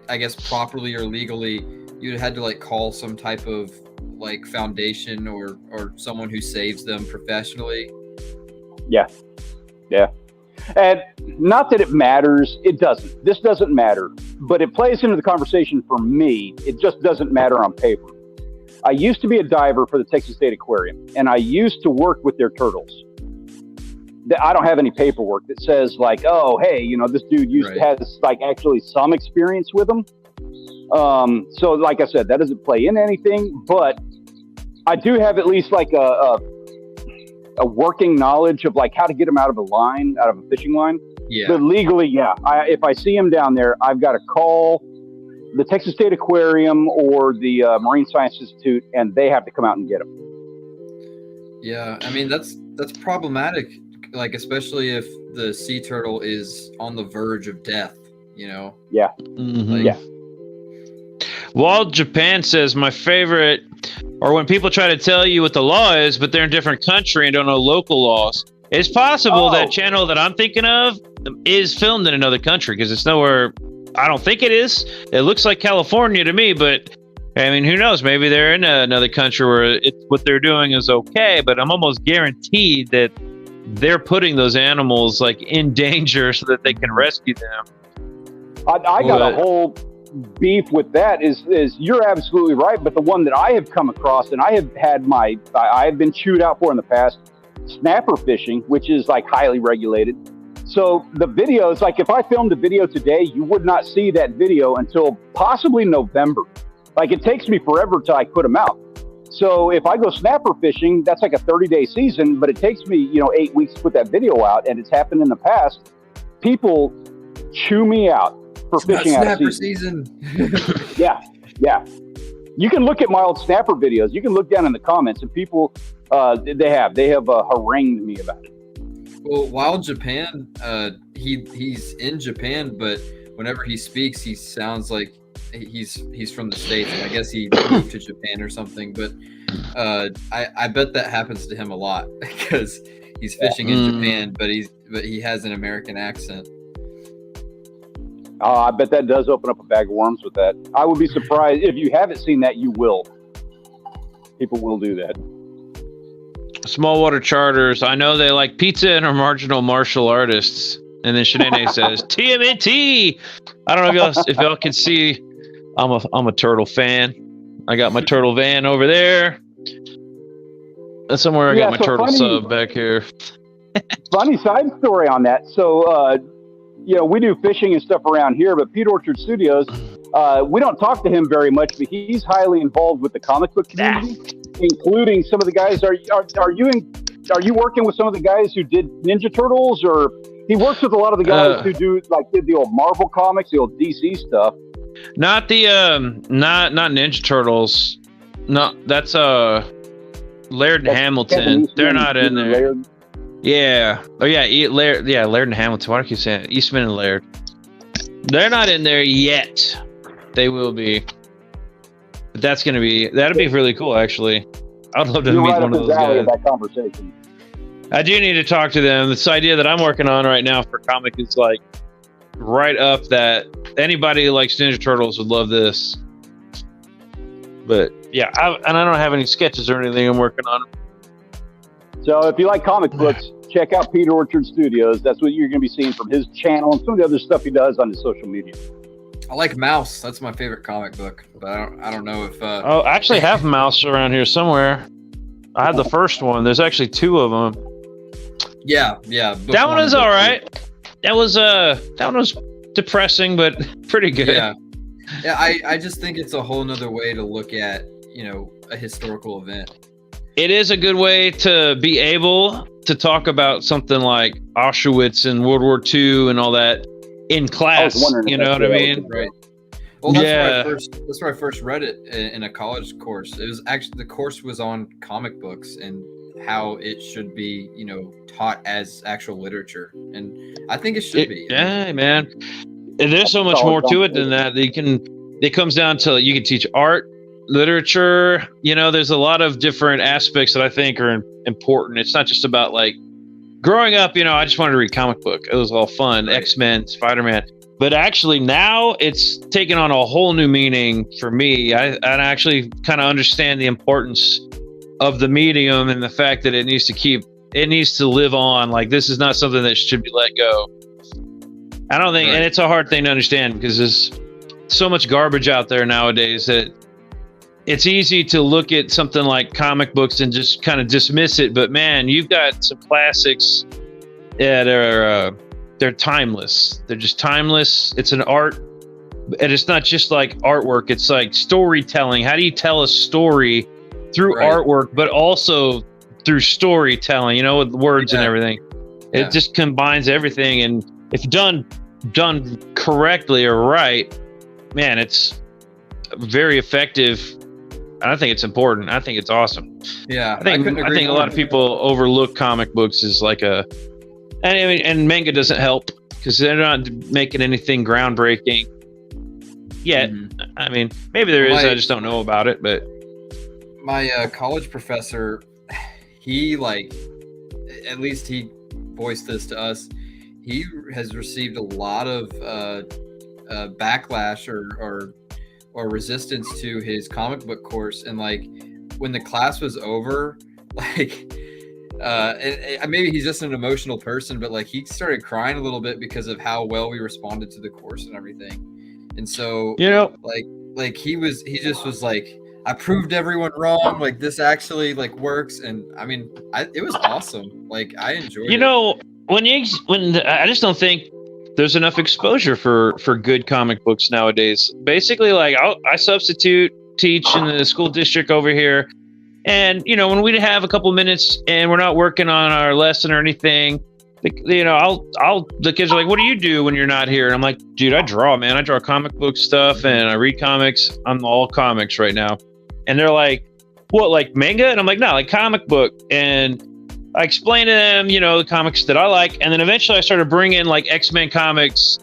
I guess properly or legally, you'd had to like call some type of like foundation or someone who saves them professionally. Yeah. And not that it matters. It doesn't. This doesn't matter. But it plays into the conversation for me. It just doesn't matter on paper. I used to be a diver for the Texas State Aquarium, and I used to work with their turtles. I don't have any paperwork that says like, oh, hey, this dude has like actually some experience with them. So like I said, that doesn't play into anything, but I do have at least like a working knowledge of like how to get them out of a fishing line. Yeah. But legally, if I see him down there, I've got to call the Texas State Aquarium or the Marine Science Institute, and they have to come out and get them. Yeah, I mean that's problematic. Like, especially if the sea turtle is on the verge of death, Yeah. Mm-hmm. Yeah. Wild Japan says my favorite, or when people try to tell you what the law is, but they're in a different country and don't know local laws. It's possible that channel that I'm thinking of is filmed in another country because it's nowhere. I don't think it is. It looks like California to me, but I mean, who knows? Maybe they're in another country where what they're doing is okay. But I'm almost guaranteed that they're putting those animals like in danger so that they can rescue them. I got a whole beef with that. Is you're absolutely right, but the one that I have come across and I have been chewed out for in the past, snapper fishing, which is like highly regulated. So the videos, like if I filmed a video today, you would not see that video until possibly November. Like it takes me forever till I put them out. So if I go snapper fishing, that's like a 30-day season, but it takes me, 8 weeks to put that video out, and it's happened in the past. People chew me out for fishing out of season. Yeah. You can look at my old snapper videos. You can look down in the comments, and people, they have harangued me about it. Well, Wild Japan, he's in Japan, but whenever he speaks, he sounds like he's from the States, and I guess he moved to Japan or something. But I bet that happens to him a lot because he's fishing in Japan, but he has an American accent. I bet that does open up a bag of worms with that. I would be surprised if you haven't seen that. You will. People will do that. Small water charters. I know they like pizza and are marginal martial artists. And then Shanae says TMNT. I don't know if y'all can see. I'm a turtle fan. I got my turtle van over there. And somewhere I got my turtle sub back here. Funny side story on that. So, we do fishing and stuff around here, but Pete Orchard Studios, we don't talk to him very much, but he's highly involved with the comic book community, including some of the guys. Are you working with some of the guys who did Ninja Turtles, or he works with a lot of the guys who did the old Marvel comics, the old DC stuff? Not the not Ninja Turtles. No, that's Laird and Hamilton. They're not in there. Laird. Yeah. Oh yeah, Laird. Yeah, Laird and Hamilton. Why do I keep saying it? Eastman and Laird? They're not in there yet. They will be. But that'd be really cool. Actually, I'd love to meet one of those guys. That conversation. I do need to talk to them. This idea that I'm working on right now for comic is like right up that anybody who likes Ninja Turtles would love this. But yeah, I don't have any sketches or anything I'm working on. So if you like comic books, check out Pete Orchard Studios. That's what you're going to be seeing from his channel and some of the other stuff he does on his social media. I like Mouse. That's my favorite comic book. But I don't know if. I actually have Mouse around here somewhere. I had the first one. There's actually two of them. Yeah. That one is all right. That one was depressing, but pretty good. Yeah. I just think it's a whole nother way to look at a historical event. It is a good way to be able to talk about something like Auschwitz and World War II and all that in class. You know what I mean? Right. Well, that's where I first read it in a college course. It was actually, the course was on comic books and how it should be, taught as actual literature. And I think it should be. Yeah, man. And there's so much more to it than that. It comes down to, you can teach art, literature. There's a lot of different aspects that I think are important. It's not just about like growing up, I just wanted to read comic book. It was all fun. Right. X-Men, Spider-Man. But actually now it's taken on a whole new meaning for me. I actually kind of understand the importance of the medium and the fact that it needs to live on. Like, this is not something that should be let go. I don't think, and it's a hard thing to understand because there's so much garbage out there nowadays that it's easy to look at something like comic books and just kind of dismiss it. But man, you've got some classics that are, they're timeless. They're just timeless. It's an art, and it's not just like artwork. It's like storytelling. How do you tell a story through artwork, but also through storytelling, with words and everything? It just combines everything. And if done correctly or right, man, it's very effective. I think it's important. I think it's awesome. Yeah, I think a lot of people overlook comic books as like and manga doesn't help because they're not making anything groundbreaking yet. Mm-hmm. I mean, maybe there is. I just don't know about it. But my college professor, he at least he voiced this to us. He has received a lot of backlash or resistance to his comic book course, and when the class was over, and maybe he's just an emotional person, but he started crying a little bit because of how well we responded to the course and everything. And so he just was like, I proved everyone wrong. This actually works. And I mean, it was awesome. I enjoyed it. When I just don't think there's enough exposure for good comic books nowadays. Basically, I substitute teach in the school district over here. And, when we have a couple minutes and we're not working on our lesson or anything, the kids are like, what do you do when you're not here? And I'm like, dude, I draw, man. I draw comic book stuff and I read comics. I'm all comics right now. And they're like, what, like manga? And I'm like, no, like comic book. And I explained to them, the comics that I like. And then eventually I started bringing X-Men comics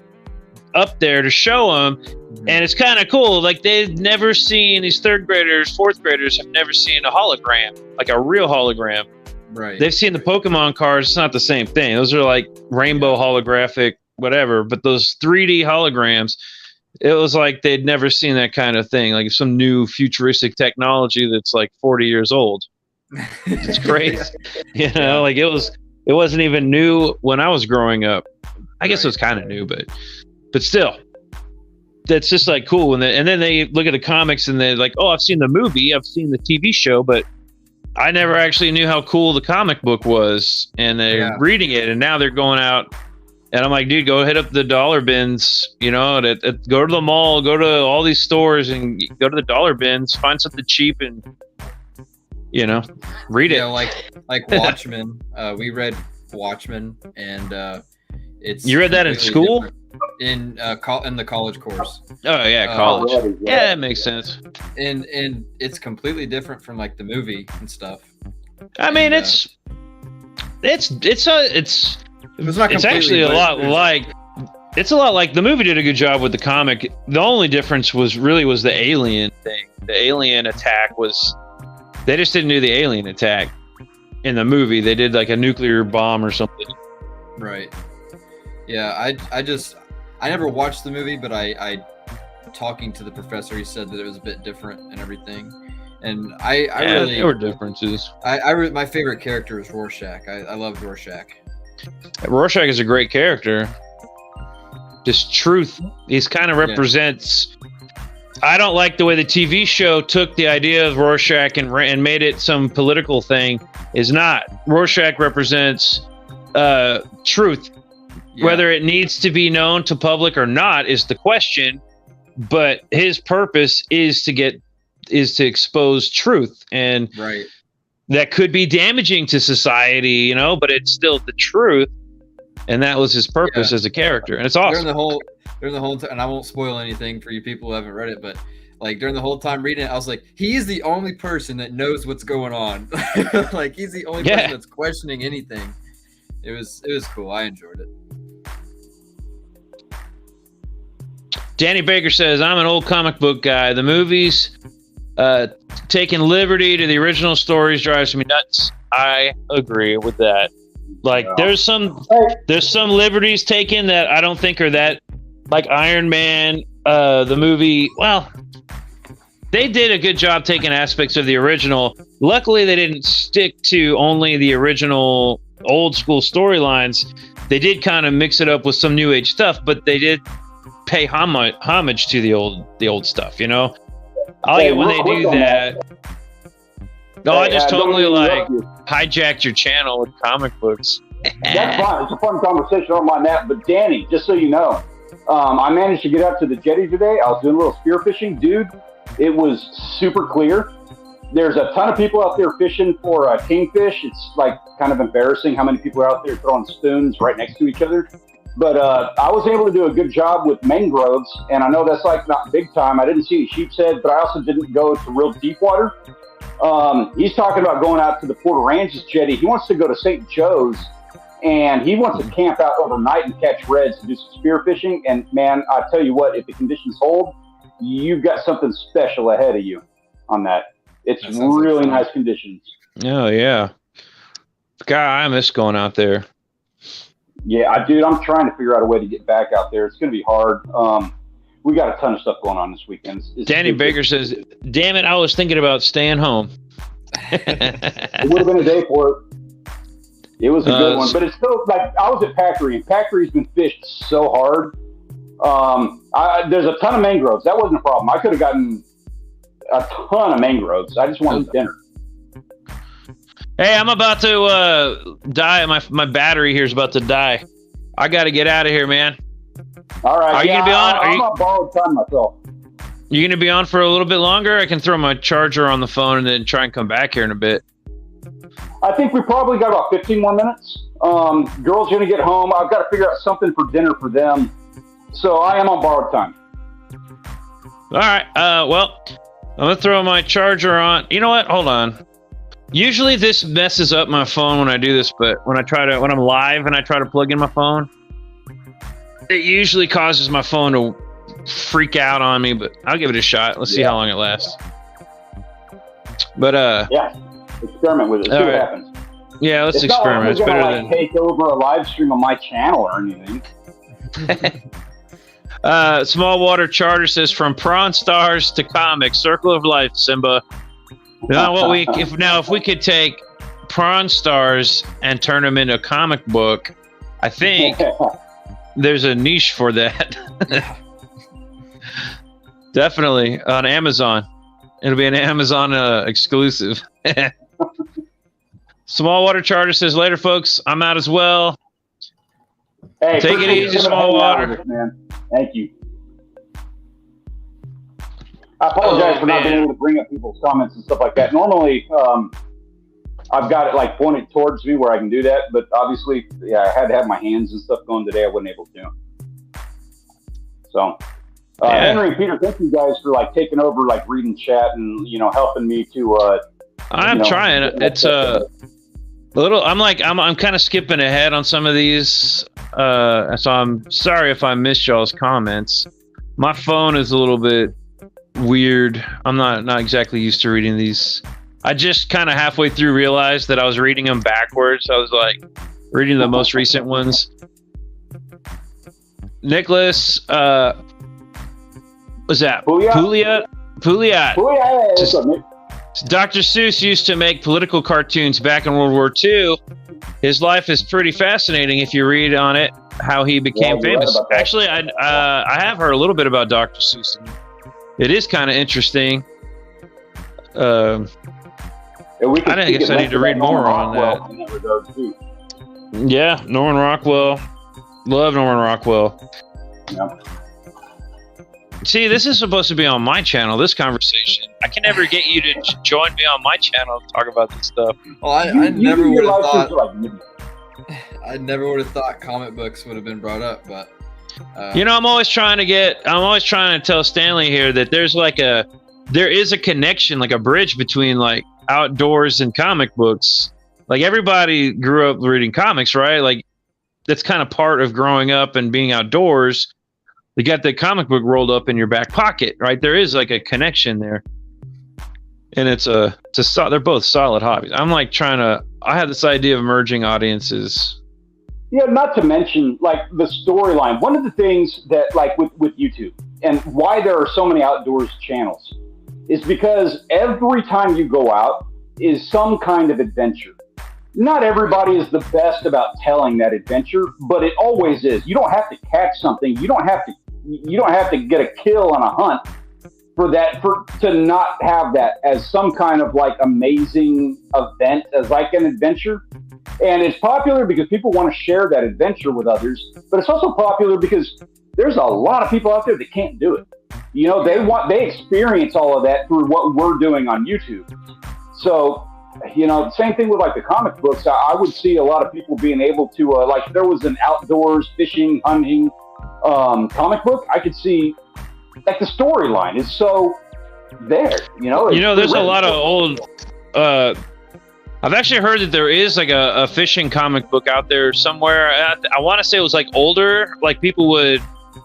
up there to show them. And it's kind of cool. They've never seen, these third graders, fourth graders have never seen a hologram, like a real hologram. Right. They've seen the Pokemon cards. It's not the same thing. Those are rainbow holographic, whatever. But those 3D holograms, it was like they'd never seen that kind of thing. Some new futuristic technology that's 40 years old. It's crazy. It wasn't even new when I was growing up. I guess it was kind of new, but still. That's just cool. And then they look at the comics and they're like, oh, I've seen the movie, I've seen the TV show, but I never actually knew how cool the comic book was. And they're reading it, and now they're going out. And I'm like, dude, go hit up the dollar bins, go to the mall, go to all these stores and go to the dollar bins, find something cheap and, read it. Like Watchmen. We read Watchmen, and it's. You read that in school? Different. In the college course. Oh yeah, college. Yeah, that makes sense. And it's completely different from the movie and stuff. I mean, it's actually a lot like the movie did a good job with the comic. The only difference was the alien thing. The alien attack they just didn't do the alien attack in the movie. They did a nuclear bomb or something. Right. Yeah, I never watched the movie, but I talking to the professor, he said that it was a bit different and everything. And I really, there were differences. My favorite character is Rorschach. I love Rorschach. Rorschach is a great character. Just truth. He's kind of represents. I don't like the way the TV show took the idea of Rorschach and made it some political thing. Is not. Rorschach represents truth. Yeah. Whether it needs to be known to public or not is the question, but his purpose is to expose truth, and that could be damaging to society, but it's still the truth, and that was his purpose as a character, and it's awesome. During the whole time, and I won't spoil anything for you people who haven't read it, but during the whole time reading it, I was like, he is the only person that knows what's going on. He's the only person that's questioning anything. It was cool. I enjoyed it. Danny Baker says, I'm an old comic book guy. The movies taking liberty to the original stories drives me nuts. I agree with that. There's some liberties taken that I don't think are that like Iron Man, the movie. Well, they did a good job taking aspects of the original. Luckily, they didn't stick to only the original old school storylines. They did kind of mix it up with some new age stuff, but they did pay homage to the old stuff. You know, I like it when they do that. No, I just totally like hijacked your channel with comic books. That's fine. It's a fun conversation. I don't mind that. But Danny, just so you know, I managed to get out to the jetty today. I was doing a little spearfishing. Dude, it was super clear. There's a ton of people out there fishing for kingfish. It's like kind of embarrassing how many people are out there throwing spoons right next to each other. But I was able to do a good job with mangroves. And I know that's like not big time. I didn't see any sheep's head, but I also didn't go to real deep water. He's talking about going out to the Port Aransas jetty. He wants to go to St. Joe's, and he wants to camp out overnight and catch reds and do some spearfishing. And man, I tell you what, if the conditions hold, you've got something special ahead of you on that. It's really nice conditions. Oh yeah, God, I miss going out there. Yeah, dude, I'm trying to figure out a way to get back out there. It's going to be hard. We got a ton of stuff going on this weekend. Danny Baker says, "Damn it, I was thinking about staying home." It would have been a day for it. It was a good one, but it's still like I was at Packery, and Packery's been fished so hard. There's a ton of mangroves. That wasn't a problem. I could have gotten a ton of mangroves. I just wanted dinner. Hey, I'm about to die. My battery here is about to die. I got to get out of here, man. All right. Are you gonna be on? I'm on borrowed time myself. You gonna be on for a little bit longer? I can throw my charger on the phone and then try and come back here in a bit. I think we probably got about 15 more minutes. Girls gonna get home. I've got to figure out something for dinner for them. So I am on borrowed time. All right. Well, I'm gonna throw my charger on. You know what? Hold on. Usually this messes up my phone when I do this, but when I'm live and I try to plug in my phone, it usually causes my phone to freak out on me. But I'll give it a shot. Let's see how long it lasts. But yeah, experiment with it. See what happens. Yeah, let's experiment. It's better than take over a live stream on my channel or anything. Small Water Charter says, from Prawn Stars to comics, circle of life, Simba. Now, if we could take Prawn Stars and turn them into a comic book, I think there's a niche for that. Definitely on Amazon. It'll be an Amazon exclusive. Small Water Charter says, later, folks. I'm out as well. Hey, take it easy, Small Water. Man. Thank you. I apologize for not being able to bring up people's comments and stuff like that. Normally, I've got it like pointed towards me where I can do that, but obviously, I had to have my hands and stuff going today. I wasn't able to. So, Henry and Peter, thank you guys for like taking over, like reading chat and helping me to. I'm trying. It's a little. I'm kind of skipping ahead on some of these. So I'm sorry if I missed y'all's comments. My phone is a little bit weird. I'm not exactly used to reading these. I just kind of halfway through realized that I was reading them backwards. I was like reading the most recent ones. Nicholas, what's that? Pouliot. Dr. Seuss used to make political cartoons back in World War II. His life is pretty fascinating if you read on it, how he became famous. Actually, I have heard a little bit about Dr. Seuss. It is kind of interesting. I guess I need to read more on that. Yeah, Norman Rockwell. Love Norman Rockwell. Yeah. See, this is supposed to be on my channel, this conversation. I can never get you to join me on my channel to talk about this stuff. Well, I never would have thought. I never would have thought comic books would have been brought up, but. I'm always trying to tell Stanley here that there is a connection, like a bridge between like outdoors and comic books. Like everybody grew up reading comics, right? Like that's kind of part of growing up and being outdoors. You got the comic book rolled up in your back pocket, right? There is like a connection there, and they're both solid hobbies. I'm like I have this idea of merging audiences. Yeah, not to mention like the storyline. One of the things that like with YouTube and why there are so many outdoors channels is because every time you go out is some kind of adventure. Not everybody is the best about telling that adventure, but it always is. You don't have to catch something. You don't have to get a kill on a hunt to not have that as some kind of like amazing event, as like an adventure. And it's popular because people want to share that adventure with others, but it's also popular because there's a lot of people out there that can't do it. You know, they experience all of that through what we're doing on YouTube. So, you know, same thing with like the comic books. I would see a lot of people being able to, like, if there was an outdoors fishing, hunting comic book, I could see like the storyline is so there. You know, there's a lot of old. I've actually heard that there is like a fishing comic book out there somewhere. I want to say it was like older, like people would,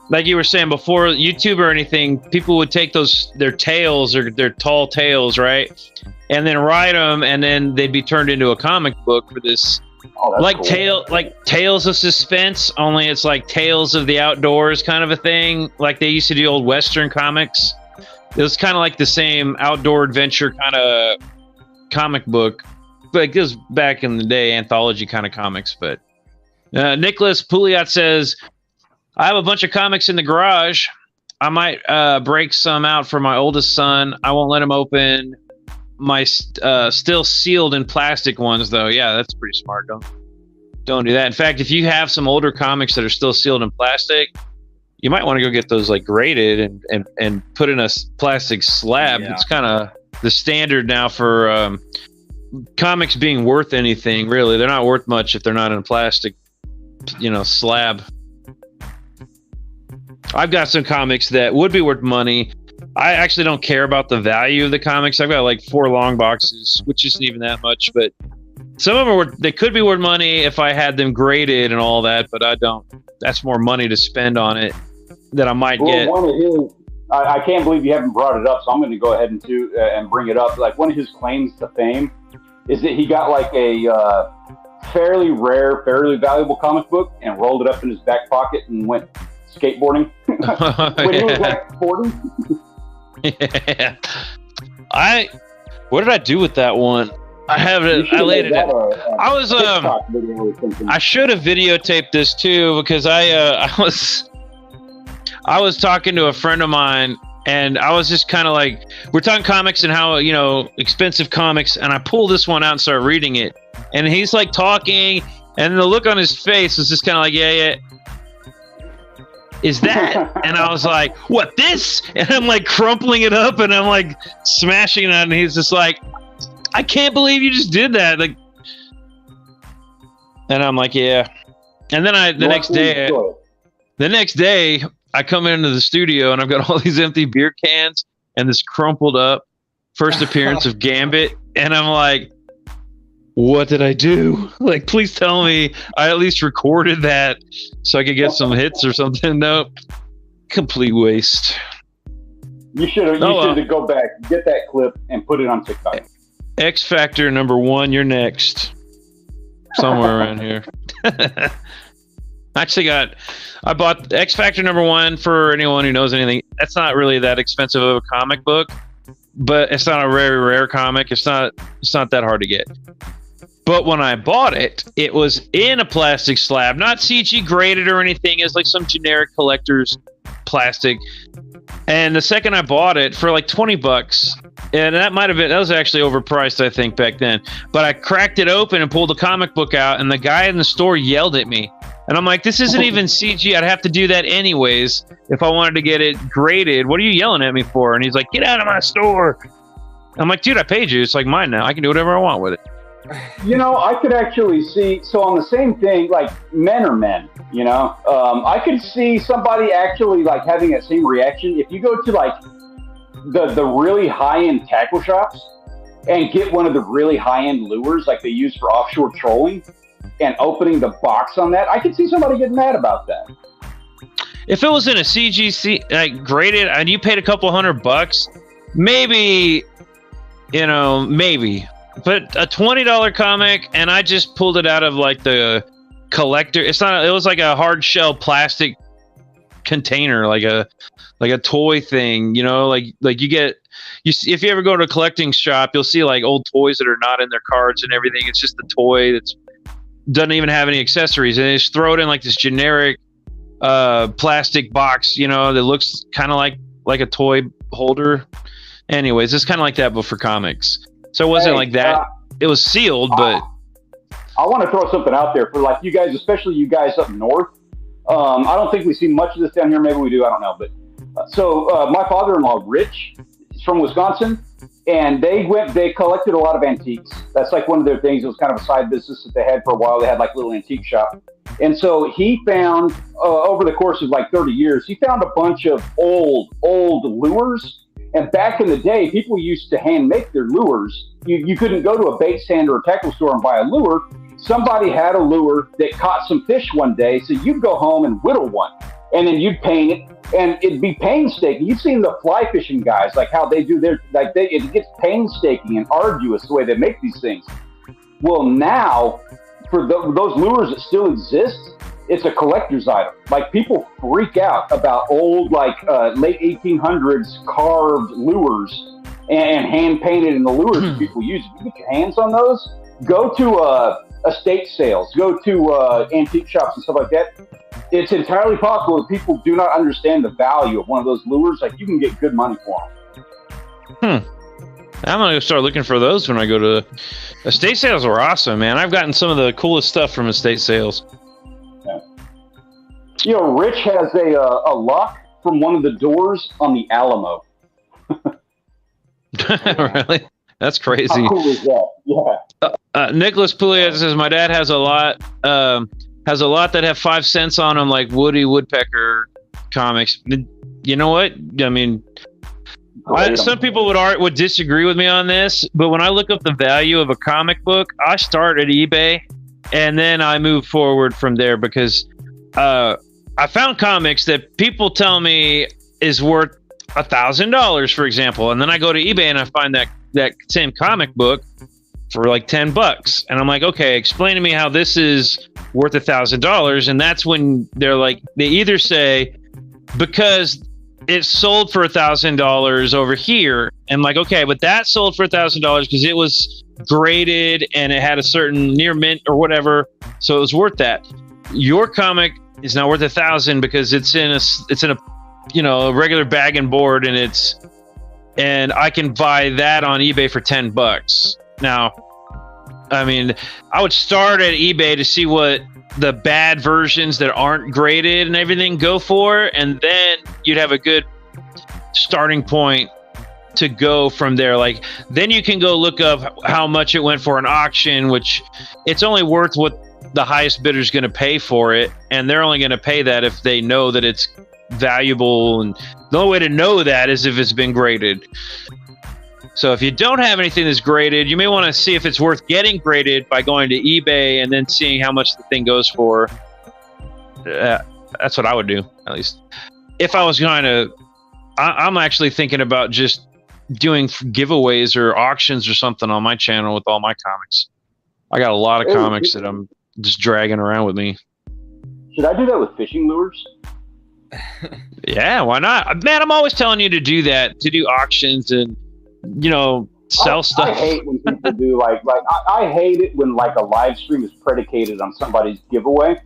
like you were saying before YouTube or anything, people would take their tails or their tall tales, right? And then write them, and then they'd be turned into a comic book for this, like cool. Tales of Suspense, only it's like Tales of the Outdoors kind of a thing, like they used to do old Western comics. It was kind of like the same outdoor adventure kind of comic book, but it goes back in the day, anthology kind of comics. But Nicholas Pouliot says, I have a bunch of comics in the garage. I might break some out for my oldest son. I won't let him open my still sealed in plastic ones, though. Yeah, that's pretty smart. Don't do that. In fact, if you have some older comics that are still sealed in plastic, you might want to go get those like graded and put in a plastic slab. Yeah. It's kind of the standard now for comics being worth anything. Really, they're not worth much if they're not in a plastic, slab. I've got some comics that would be worth money. I actually don't care about the value of the comics. I've got like 4 long boxes, which isn't even that much, but some of them they could be worth money if I had them graded and all that, but I don't. That's more money to spend on it that I might get. One of his, I can't believe you haven't brought it up, so I'm going to go ahead and bring it up. Like, one of his claims to fame is that he got like a fairly rare, fairly valuable comic book and rolled it up in his back pocket and went skateboarding when he was like 40. Yeah. What did I do with that one? I have it. I laid it. I was I should have videotaped this too, because I was talking to a friend of mine, and I was just kind of like, we're talking comics and how, expensive comics, and I pulled this one out and started reading it, and he's like talking, and the look on his face was just kind of like, yeah. Is that? And I was like, what, this? And I'm like crumpling it up, and I'm like smashing it, and he's just like, I can't believe you just did that. Like, and I'm like, yeah. And then the next day I come into the studio, and I've got all these empty beer cans and this crumpled up first appearance of Gambit, and I'm like, what did I do? Like, please tell me I at least recorded that so I could get some hits or something. Nope. Complete waste. You should have go back, get that clip, and put it on TikTok. X Factor #1, you're next. Somewhere around here. I bought X Factor #1 for anyone who knows anything. That's not really that expensive of a comic book, but it's not a very rare comic. It's not that hard to get. But when I bought it, it was in a plastic slab, not CG graded or anything. It's like some generic collector's plastic. And the second I bought it for like $20, and that was actually overpriced, I think, back then. But I cracked it open and pulled the comic book out, and the guy in the store yelled at me. And I'm like, this isn't even CG. I'd have to do that anyways if I wanted to get it graded. What are you yelling at me for? And he's like, get out of my store. I'm like, dude, I paid you. It's like mine now. I can do whatever I want with it. I could actually see, so on the same thing, like, men are men, I could see somebody actually like having that same reaction. If you go to like the really high-end tackle shops and get one of the really high-end lures like they use for offshore trolling and opening the box on that, I could see somebody getting mad about that. If it was in a CGC like graded and you paid a couple $100, maybe, maybe. But a $20 comic, and I just pulled it out of like the collector. It's not. It was like a hard shell plastic container, like a toy thing. You know, like you get. If you ever go to a collecting shop, you'll see like old toys that are not in their cards and everything. It's just a toy that's doesn't even have any accessories, and they just throw it in like this generic plastic box, you know, that looks kind of like a toy holder. Anyways, it's kind of like that, but for comics. So it wasn't like that. It was sealed, but I want to throw something out there for like you guys, especially you guys up north. I don't think we see much of this down here. Maybe we do. I don't know. But my father-in-law, Rich, is from Wisconsin, and they collected a lot of antiques. That's like one of their things. It was kind of a side business that they had for a while. They had like a little antique shop. And so he found, over the course of like 30 years, he found a bunch of old lures. And back in the day, people used to hand make their lures. You couldn't go to a bait stand or a tackle store and buy a lure. Somebody had a lure that caught some fish one day, so you'd go home and whittle one. And then you'd paint it, and it'd be painstaking. You've seen the fly fishing guys, like how they do it gets painstaking and arduous the way they make these things. Well, now, for those lures that still exist, it's a collector's item. Like, people freak out about old, like late 1800s carved lures and hand painted in the lures that people use. If you get your hands on those, go to estate sales, go to antique shops and stuff like that. It's entirely possible that people do not understand the value of one of those lures. Like, you can get good money for them. I'm gonna start looking for those when I go to estate sales. Are awesome, man. I've gotten some of the coolest stuff from estate sales. Yeah. You know, Rich has a lock from one of the doors on the Alamo. Really? That's crazy. How cool is that? Yeah. Nicholas Pouliot says my dad has a lot that have 5 cents on them, like Woody Woodpecker comics. You know what? I mean, some people would disagree with me on this, but when I look up the value of a comic book, I start at eBay and then I move forward from there, because I found comics that people tell me is worth $1,000, for example, and then I go to eBay and I find that same comic book for like $10, and I'm like, okay, explain to me how this is worth $1,000. And that's when they either say, because it's sold for $1,000 over here, and like, okay, but that sold for $1,000 because it was graded and it had a certain near mint or whatever, so it was worth that. Your comic is not worth $1,000 because it's in a a regular bag and board, and I can buy that on eBay for $10. Now, I mean, I would start at eBay to see what the bad versions that aren't graded and everything go for, and then you'd have a good starting point to go from there. Like, then you can go look up how much it went for an auction, which it's only worth what the highest bidder is going to pay for it, and they're only going to pay that if they know that it's valuable, and the only way to know that is if it's been graded. So if you don't have anything that's graded, you may want to see if it's worth getting graded by going to eBay and then seeing how much the thing goes for. That's what I would do, at least. If I was going to, I'm actually thinking about just doing giveaways or auctions or something on my channel with all my comics. I got a lot of comics that I'm just dragging around with me. Should I do that with fishing lures? Yeah, why not? Man, I'm always telling you to do that, to do auctions and, sell stuff. I hate when people do I hate it when like a live stream is predicated on somebody's giveaway.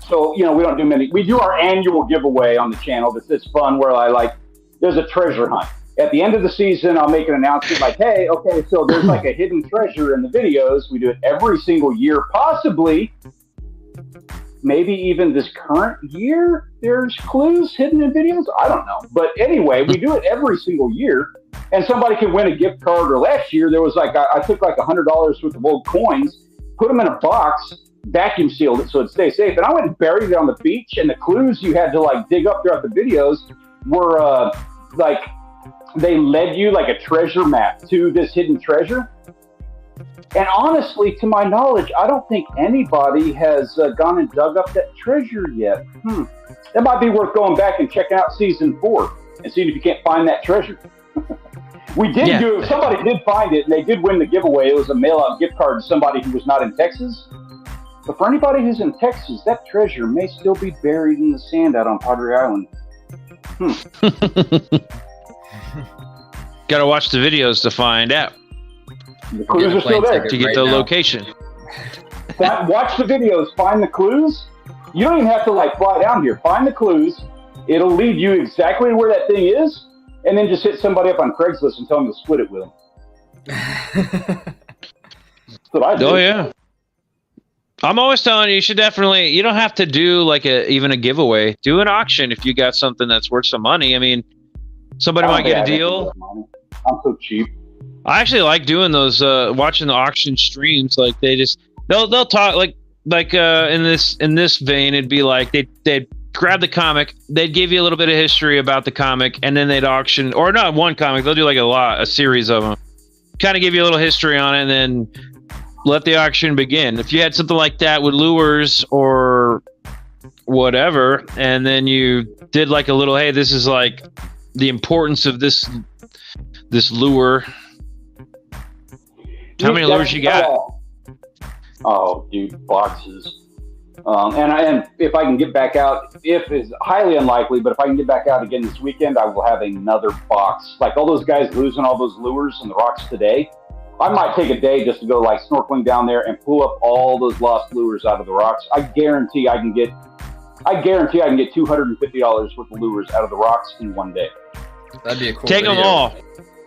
So, we don't do many. We do our annual giveaway on the channel. That's fun, where there's a treasure hunt. At the end of the season, I'll make an announcement like, hey, okay, so there's like a hidden treasure in the videos. We do it every single year, possibly, maybe even this current year, there's clues hidden in videos. I don't know. But anyway, we do it every single year, and somebody can win a gift card. Or last year, there was I took like $100 worth of old coins, put them in a box, vacuum sealed it so it'd stay safe. And I went and buried it on the beach, and the clues you had to dig up throughout the videos were they led you like a treasure map to this hidden treasure. And honestly, to my knowledge, I don't think anybody has gone and dug up that treasure yet. It might be worth going back and checking out season 4 and seeing if you can't find that treasure. We did do it. Somebody did find it, and they did win the giveaway. It was a mail-out gift card to somebody who was not in Texas. But for anybody who's in Texas, that treasure may still be buried in the sand out on Padre Island. Got to watch the videos to find out. The clues are still there. To get the location. Watch the videos, find the clues. You don't even have to like fly down here. Find the clues. It'll lead you exactly where that thing is, and then just hit somebody up on Craigslist and tell them to split it with them. That's what I do. Oh yeah. I'm always telling you, you should definitely. You don't have to do like even a giveaway. Do an auction if you got something that's worth some money. I mean, somebody might get a deal. I'm so cheap. I actually like doing those. Watching the auction streams, like they'll talk like in this vein. It'd be like they'd grab the comic, they'd give you a little bit of history about the comic, and then they'd auction, or not one comic. They'll do like a series of them. Kind of give you a little history on it, and then let the auction begin. If you had something like that with lures or whatever, and then you did like a little, hey, this is like the importance of this lure. How many lures you got? Oh, dude, boxes. And if I can get back out, if it's highly unlikely, but if I can get back out again this weekend, I will have another box. Like all those guys losing all those lures in the rocks today, I might take a day just to go like snorkeling down there and pull up all those lost lures out of the rocks. I guarantee I can get $250 worth of lures out of the rocks in one day. That'd be a cool Take video. them all,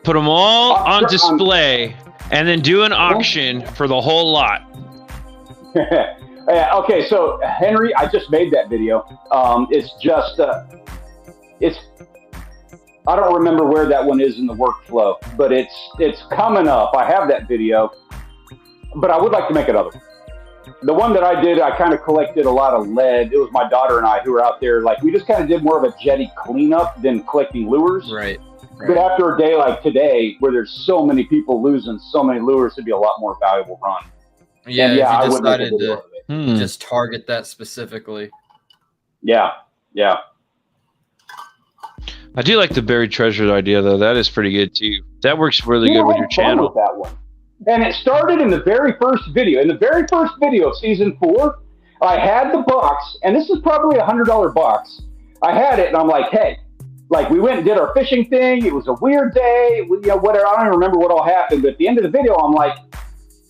put them all on display, and then do an auction for the whole lot. Okay, so Henry, I just made that video. It's just, I don't remember where that one is in the workflow, but it's coming up. I have that video, but I would like to make another one. The one that I did, I kind of collected a lot of lead. It was my daughter and I who were out there. Like we just kind of did more of a jetty cleanup than collecting lures. Right. But after a day like today, where there's so many people losing so many lures, it'd be a lot more valuable run. Yeah, yeah, if you decided to just target that specifically. Yeah. I do like the buried treasure idea, though. That is pretty good, too. That works really good with your channel. With that one. And it started in the very first video. In the very first video of season 4, I had the box, and this is probably a $100 box. I had it, and I'm like, hey, like we went and did our fishing thing. It was a weird day, whatever. I don't even remember what all happened. But at the end of the video, I'm like,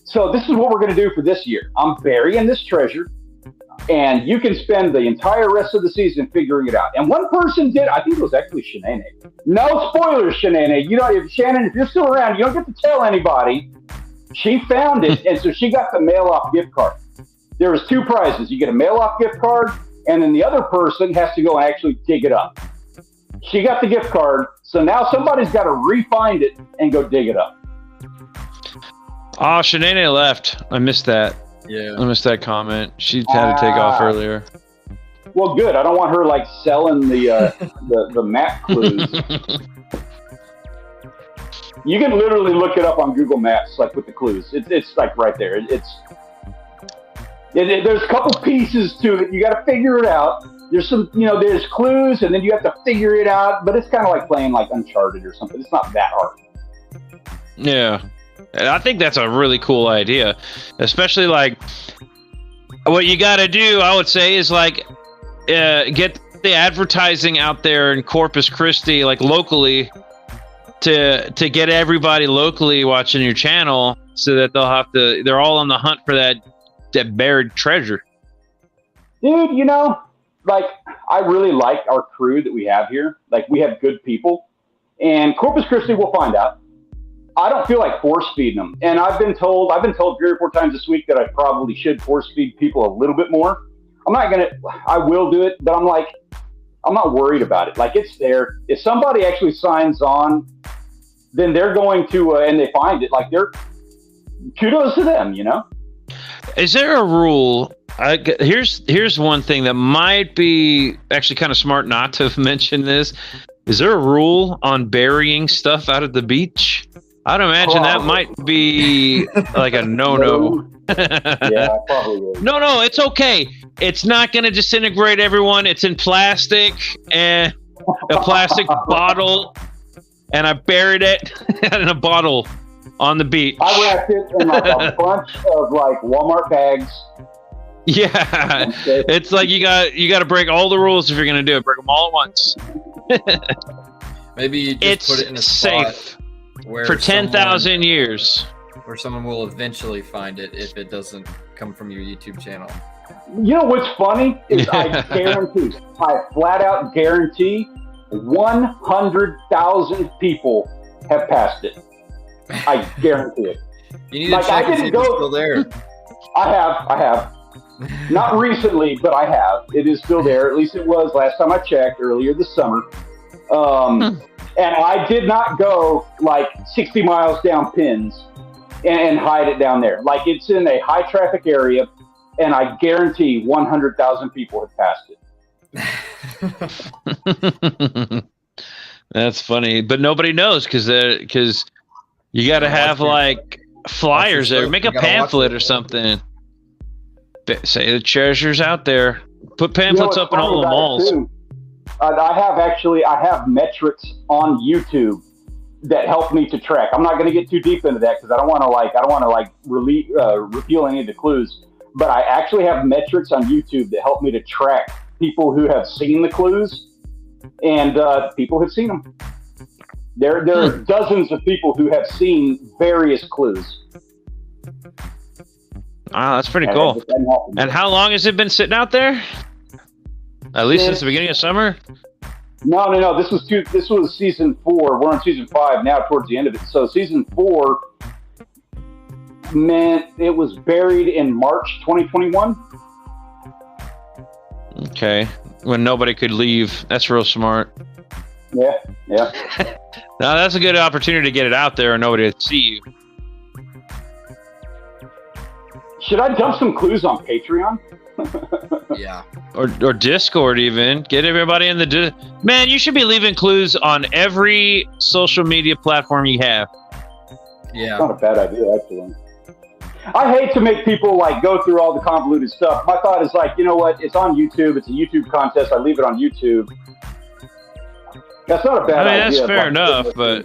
so this is what we're going to do for this year. I'm burying this treasure, and you can spend the entire rest of the season figuring it out. And one person did, I think it was actually Shanae. No spoilers, Shanae. Shannon, if you're still around, you don't get to tell anybody. She found it, and so she got the mail-off gift card. There was 2 prizes. You get a mail-off gift card, and then the other person has to go and actually dig it up. She got the gift card, so now somebody's got to re-find it and go dig it up. Oh, Shanae left. I missed that. Yeah. I missed that comment. She had to take off earlier. Well, good. I don't want her like selling the map clues. You can literally look it up on Google Maps, like with the clues. It's like right there. There's a couple pieces to it. You got to figure it out. There's some, there's clues, and then you have to figure it out. But it's kind of like playing like Uncharted or something. It's not that hard. Yeah. I think that's a really cool idea, especially like what you got to do, I would say, is like get the advertising out there in Corpus Christi, like locally, to get everybody locally watching your channel so that they're all on the hunt for that buried treasure. Dude, like I really like our crew that we have here. Like we have good people, and Corpus Christi, we'll find out. I don't feel like force feeding them. And I've been told 3 or 4 times this week that I probably should force feed people a little bit more. I will do it, but I'm not worried about it. Like it's there. If somebody actually signs on, then they're going to, and they find it, like kudos to them, Is there a rule? Here's one thing that might be actually kind of smart not to have mentioned this. Is there a rule on burying stuff out of the beach? I'd imagine that might be like a no-no. Yeah, probably. No, it's okay. It's not going to disintegrate, everyone. It's in plastic and a plastic bottle, and I buried it in a bottle on the beach. I wrapped it in like a bunch of like Walmart bags, Yeah, it's like you got to break all the rules if you're gonna do it. Break them all at once. Maybe you just It's put it in a spot safe where for 10,000 years. where someone will eventually find it if it doesn't come from your YouTube channel. You know what's funny is I flat out guarantee 100,000 people have passed it. I guarantee it. You need to check and see if it's still there. I have. Not recently, but I have. It is still there. At least it was last time I checked earlier this summer. And I did not go like 60 miles down pins and hide it down there. Like it's in a high traffic area, and I guarantee 100,000 people have passed it. That's funny, but nobody knows because you got to have like flyers there. Make a pamphlet or something. Say the treasure's out there. Put pamphlets up in all the malls. I have metrics on YouTube that help me to track. I'm not going to get too deep into that because I don't want to reveal any of the clues. But I actually have metrics on YouTube that help me to track people who have seen the clues, and people have seen them. There are dozens of people who have seen various clues. Wow, that's pretty cool. And how long has it been sitting out there? At least since the beginning of summer? No. This was season 4. We're on season 5 now, towards the end of it. So season 4 meant it was buried in March 2021. Okay, when nobody could leave. That's real smart. Yeah. Now that's a good opportunity to get it out there and nobody to see you. Should I dump some clues on Patreon? Yeah. Or Discord even. Get everybody in the... Man, you should be leaving clues on every social media platform you have. Yeah. It's not a bad idea, actually. I hate to make people like go through all the convoluted stuff. My thought is like, you know what? It's on YouTube. It's a YouTube contest. I leave it on YouTube. That's not a bad idea. That's fair enough, but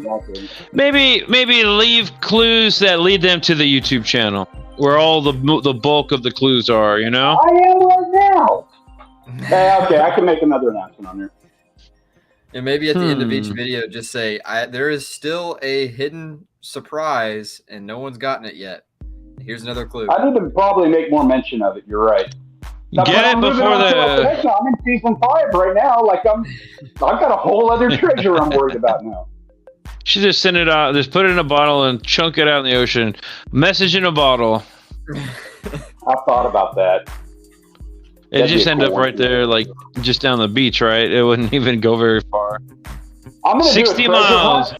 maybe leave clues that lead them to the YouTube channel, where all the bulk of the clues are, you know? I am right now. Okay, I can make another announcement on there. And maybe at the end of each video, just say, there is still a hidden surprise, and no one's gotten it yet. Here's another clue. I need to probably make more mention of it. You're right. Get it before the... I'm in season 5 right now. Like I've got a whole other treasure I'm worried about now. Should just send it out, just put it in a bottle and chunk it out in the ocean. Message in a bottle. I thought about that. It'd just end up right there, like just down the beach, right? It wouldn't even go very far. I'm gonna 60 miles.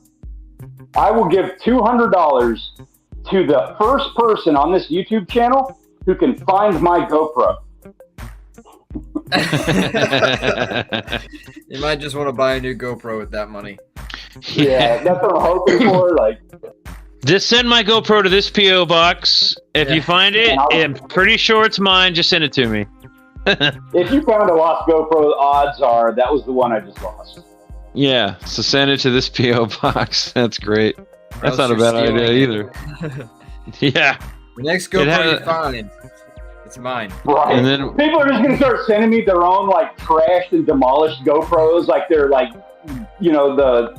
I will give $200 to the first person on this YouTube channel who can find my GoPro. You might just want to buy a new GoPro with that money. Yeah, that's what I'm hoping for. Like, just send my GoPro to this PO box. If you find it, I'm pretty sure it's mine. Just send it to me. If you found a lost GoPro, odds are that was the one I just lost. Yeah, so send it to this PO box. That's great. That's not a bad idea either. Yeah. The next GoPro you find, it's mine. Right. And then people are just gonna start sending me their own like trashed and demolished GoPros, like they're like, you know, the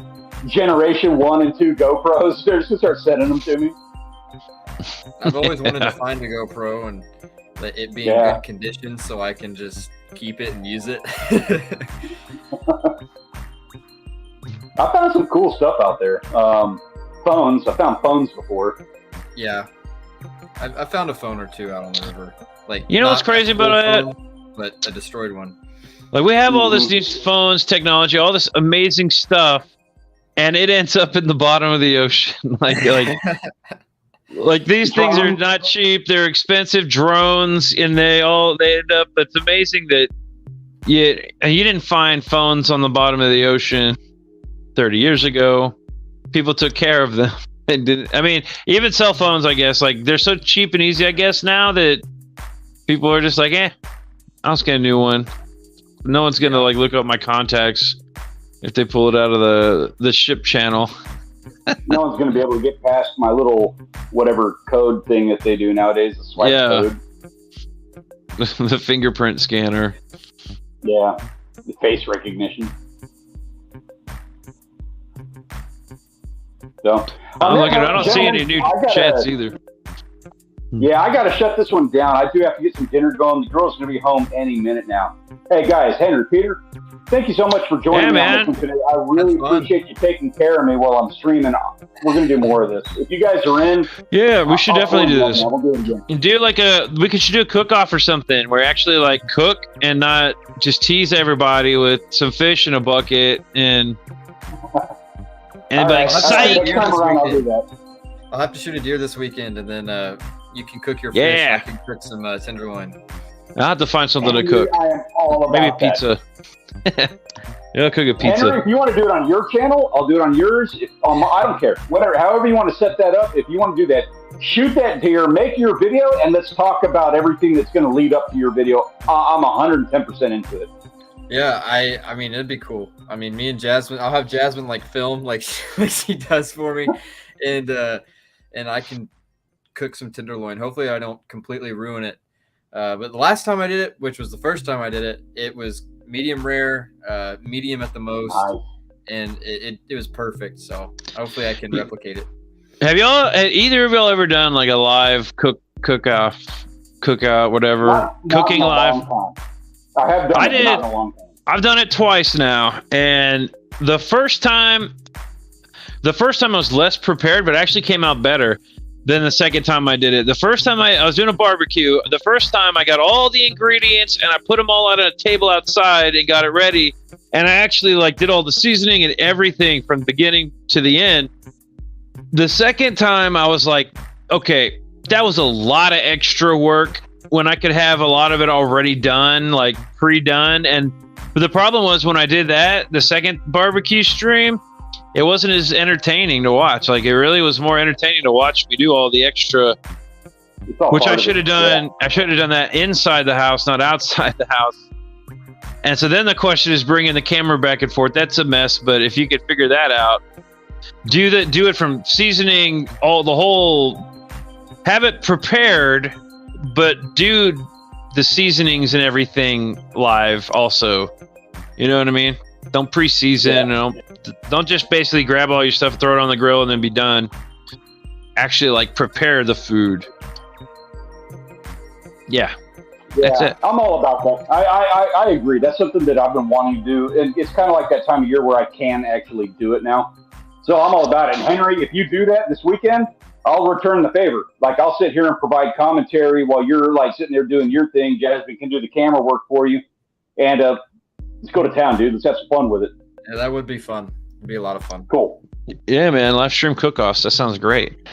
generation 1 and 2 GoPros. They're just gonna start sending them to me. I've always wanted to find a GoPro and let it be in good condition so I can just keep it and use it. I found some cool stuff out there. Phones. I found phones before. Yeah. I found a phone or two out on the river. Like, you know what's crazy about that? But a destroyed one. Like, we have all this new phones, technology, all this amazing stuff, and it ends up in the bottom of the ocean. like these things are not cheap. They're expensive drones, and they end up. It's amazing that you didn't find phones on the bottom of the ocean 30 years ago. People took care of them. And didn't, I mean, even cell phones, I guess, like they're so cheap and easy, I guess, now that people are just like, I'll just get a new one. No one's gonna like look up my contacts if they pull it out of the ship channel. No one's gonna be able to get past my little whatever code thing that they do nowadays, the swipe code. the fingerprint scanner. Yeah, the face recognition. So I'm looking. I don't see any new chats either. Yeah, I got to shut this one down. I do have to get some dinner going. The girl's going to be home any minute now. Hey, guys, Henry, Peter, thank you so much for joining me on this one today. I really appreciate you taking care of me while I'm streaming. We're going to do more of this. If you guys are in, yeah, we should definitely do this. We'll do it again. And do we should do a cook-off or something where actually like cook and not just tease everybody with some fish in a bucket and be like, psych. Next time around, I'll do that. I'll have to shoot a deer this weekend, and then you can cook your fish. I can cook some tenderloin. I'll have to find something to cook. I am all about maybe pizza. Yeah, cook a pizza. Henry, if you want to do it on your channel, I'll do it on yours. I don't care. Whatever, however you want to set that up. If you want to do that, shoot that deer, make your video, and let's talk about everything that's going to lead up to your video. I'm 110% into it. Yeah, I mean, it'd be cool. I mean, me and Jasmine, I'll have Jasmine like film like she does for me, and I can cook some tenderloin. Hopefully, I don't completely ruin it. But the last time I did it, which was the first time I did it, it was medium rare, medium at the most, and it was perfect. So hopefully, I can replicate it. Have either of y'all ever done like a live cookout, whatever, cooking live? I have done it not in a long time. I've done it twice now, and the first time I was less prepared, but it actually came out better than the second time I did it. The first time I was doing a barbecue, the first time I got all the ingredients and I put them all out on a table outside and got it ready, and I actually like did all the seasoning and everything from the beginning to the end. The second time I was like, okay, that was a lot of extra work when I could have a lot of it already done, like pre-done. But the problem was when I did that, the second barbecue stream, it wasn't as entertaining to watch. Like it really was more entertaining to watch me do all the extra, which I should have done. Yeah. I should have done that inside the house, not outside the house. And so then the question is bringing the camera back and forth. That's a mess. But if you could figure that out, do it from seasoning have it prepared, but do the seasonings and everything live also. You know what I mean? Don't pre-season. Yeah. Don't just basically grab all your stuff, throw it on the grill, and then be done. Actually, like prepare the food. Yeah, that's it. I'm all about that. I agree. That's something that I've been wanting to do, and it's kind of like that time of year where I can actually do it now. So I'm all about it. And Henry, if you do that this weekend, I'll return the favor. Like I'll sit here and provide commentary while you're like sitting there doing your thing. Jasmine can do the camera work for you, and let's go to town, dude. Let's have some fun with it. Yeah, that would be fun. It'd be a lot of fun. Cool. Yeah, man. Live stream cook-offs. That sounds great.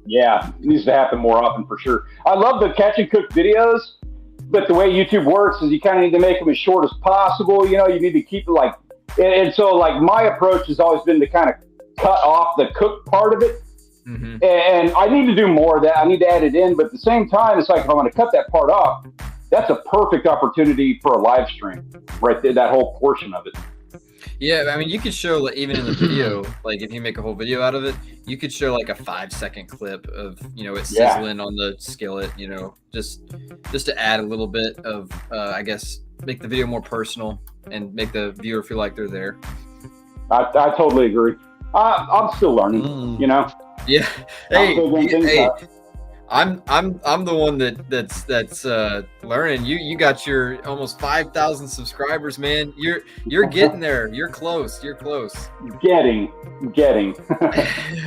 Yeah, it needs to happen more often for sure. I love the catch and cook videos, but the way YouTube works is you kind of need to make them as short as possible. You know, you need to keep it like, and so like my approach has always been to kind of cut off the cook part of it. Mm-hmm. And I need to do more of that. I need to add it in, but at the same time, it's like if I'm going to cut that part off, that's a perfect opportunity for a live stream, right there, that whole portion of it. Yeah, I mean, you could show like, even in the video, like if you make a whole video out of it, you could show like a 5-second clip of it sizzling on the skillet, just to add a little bit of I guess make the video more personal and make the viewer feel like they're there. I totally agree. I'm still learning, Yeah. Hey, I'm the one that's learning. You got your almost 5,000 subscribers, man. You're getting there. You're close. Getting.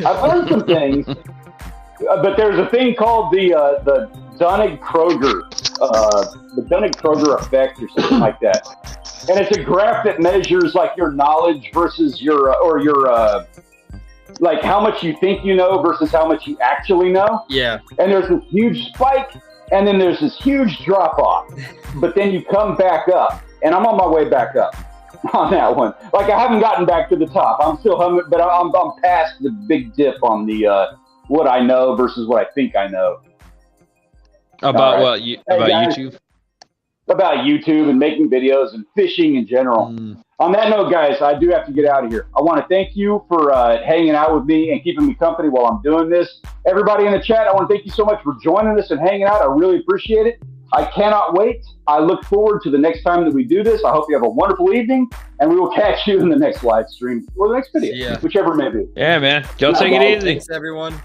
I've learned some things, but there's a thing called the Dunning-Kruger, the Dunning-Kruger effect or something like that. And it's a graph that measures like your knowledge versus your like how much you think you know versus how much you actually know. Yeah. And there's this huge spike, and then there's this huge drop off, but then you come back up, and I'm on my way back up on that one. Like I haven't gotten back to the top. I'm still humming, but I'm past the big dip on the what I know versus what I think I know. About what? About guys, YouTube? About YouTube and making videos and fishing in general. On that note, guys, I do have to get out of here. I want to thank you for hanging out with me and keeping me company while I'm doing this. Everybody in the chat, I want to thank you so much for joining us and hanging out. I really appreciate it. I cannot wait. I look forward to the next time that we do this. I hope you have a wonderful evening, and we will catch you in the next live stream or the next video, whichever it may be. Yeah, man. Y'all take it easy. Thanks, everyone.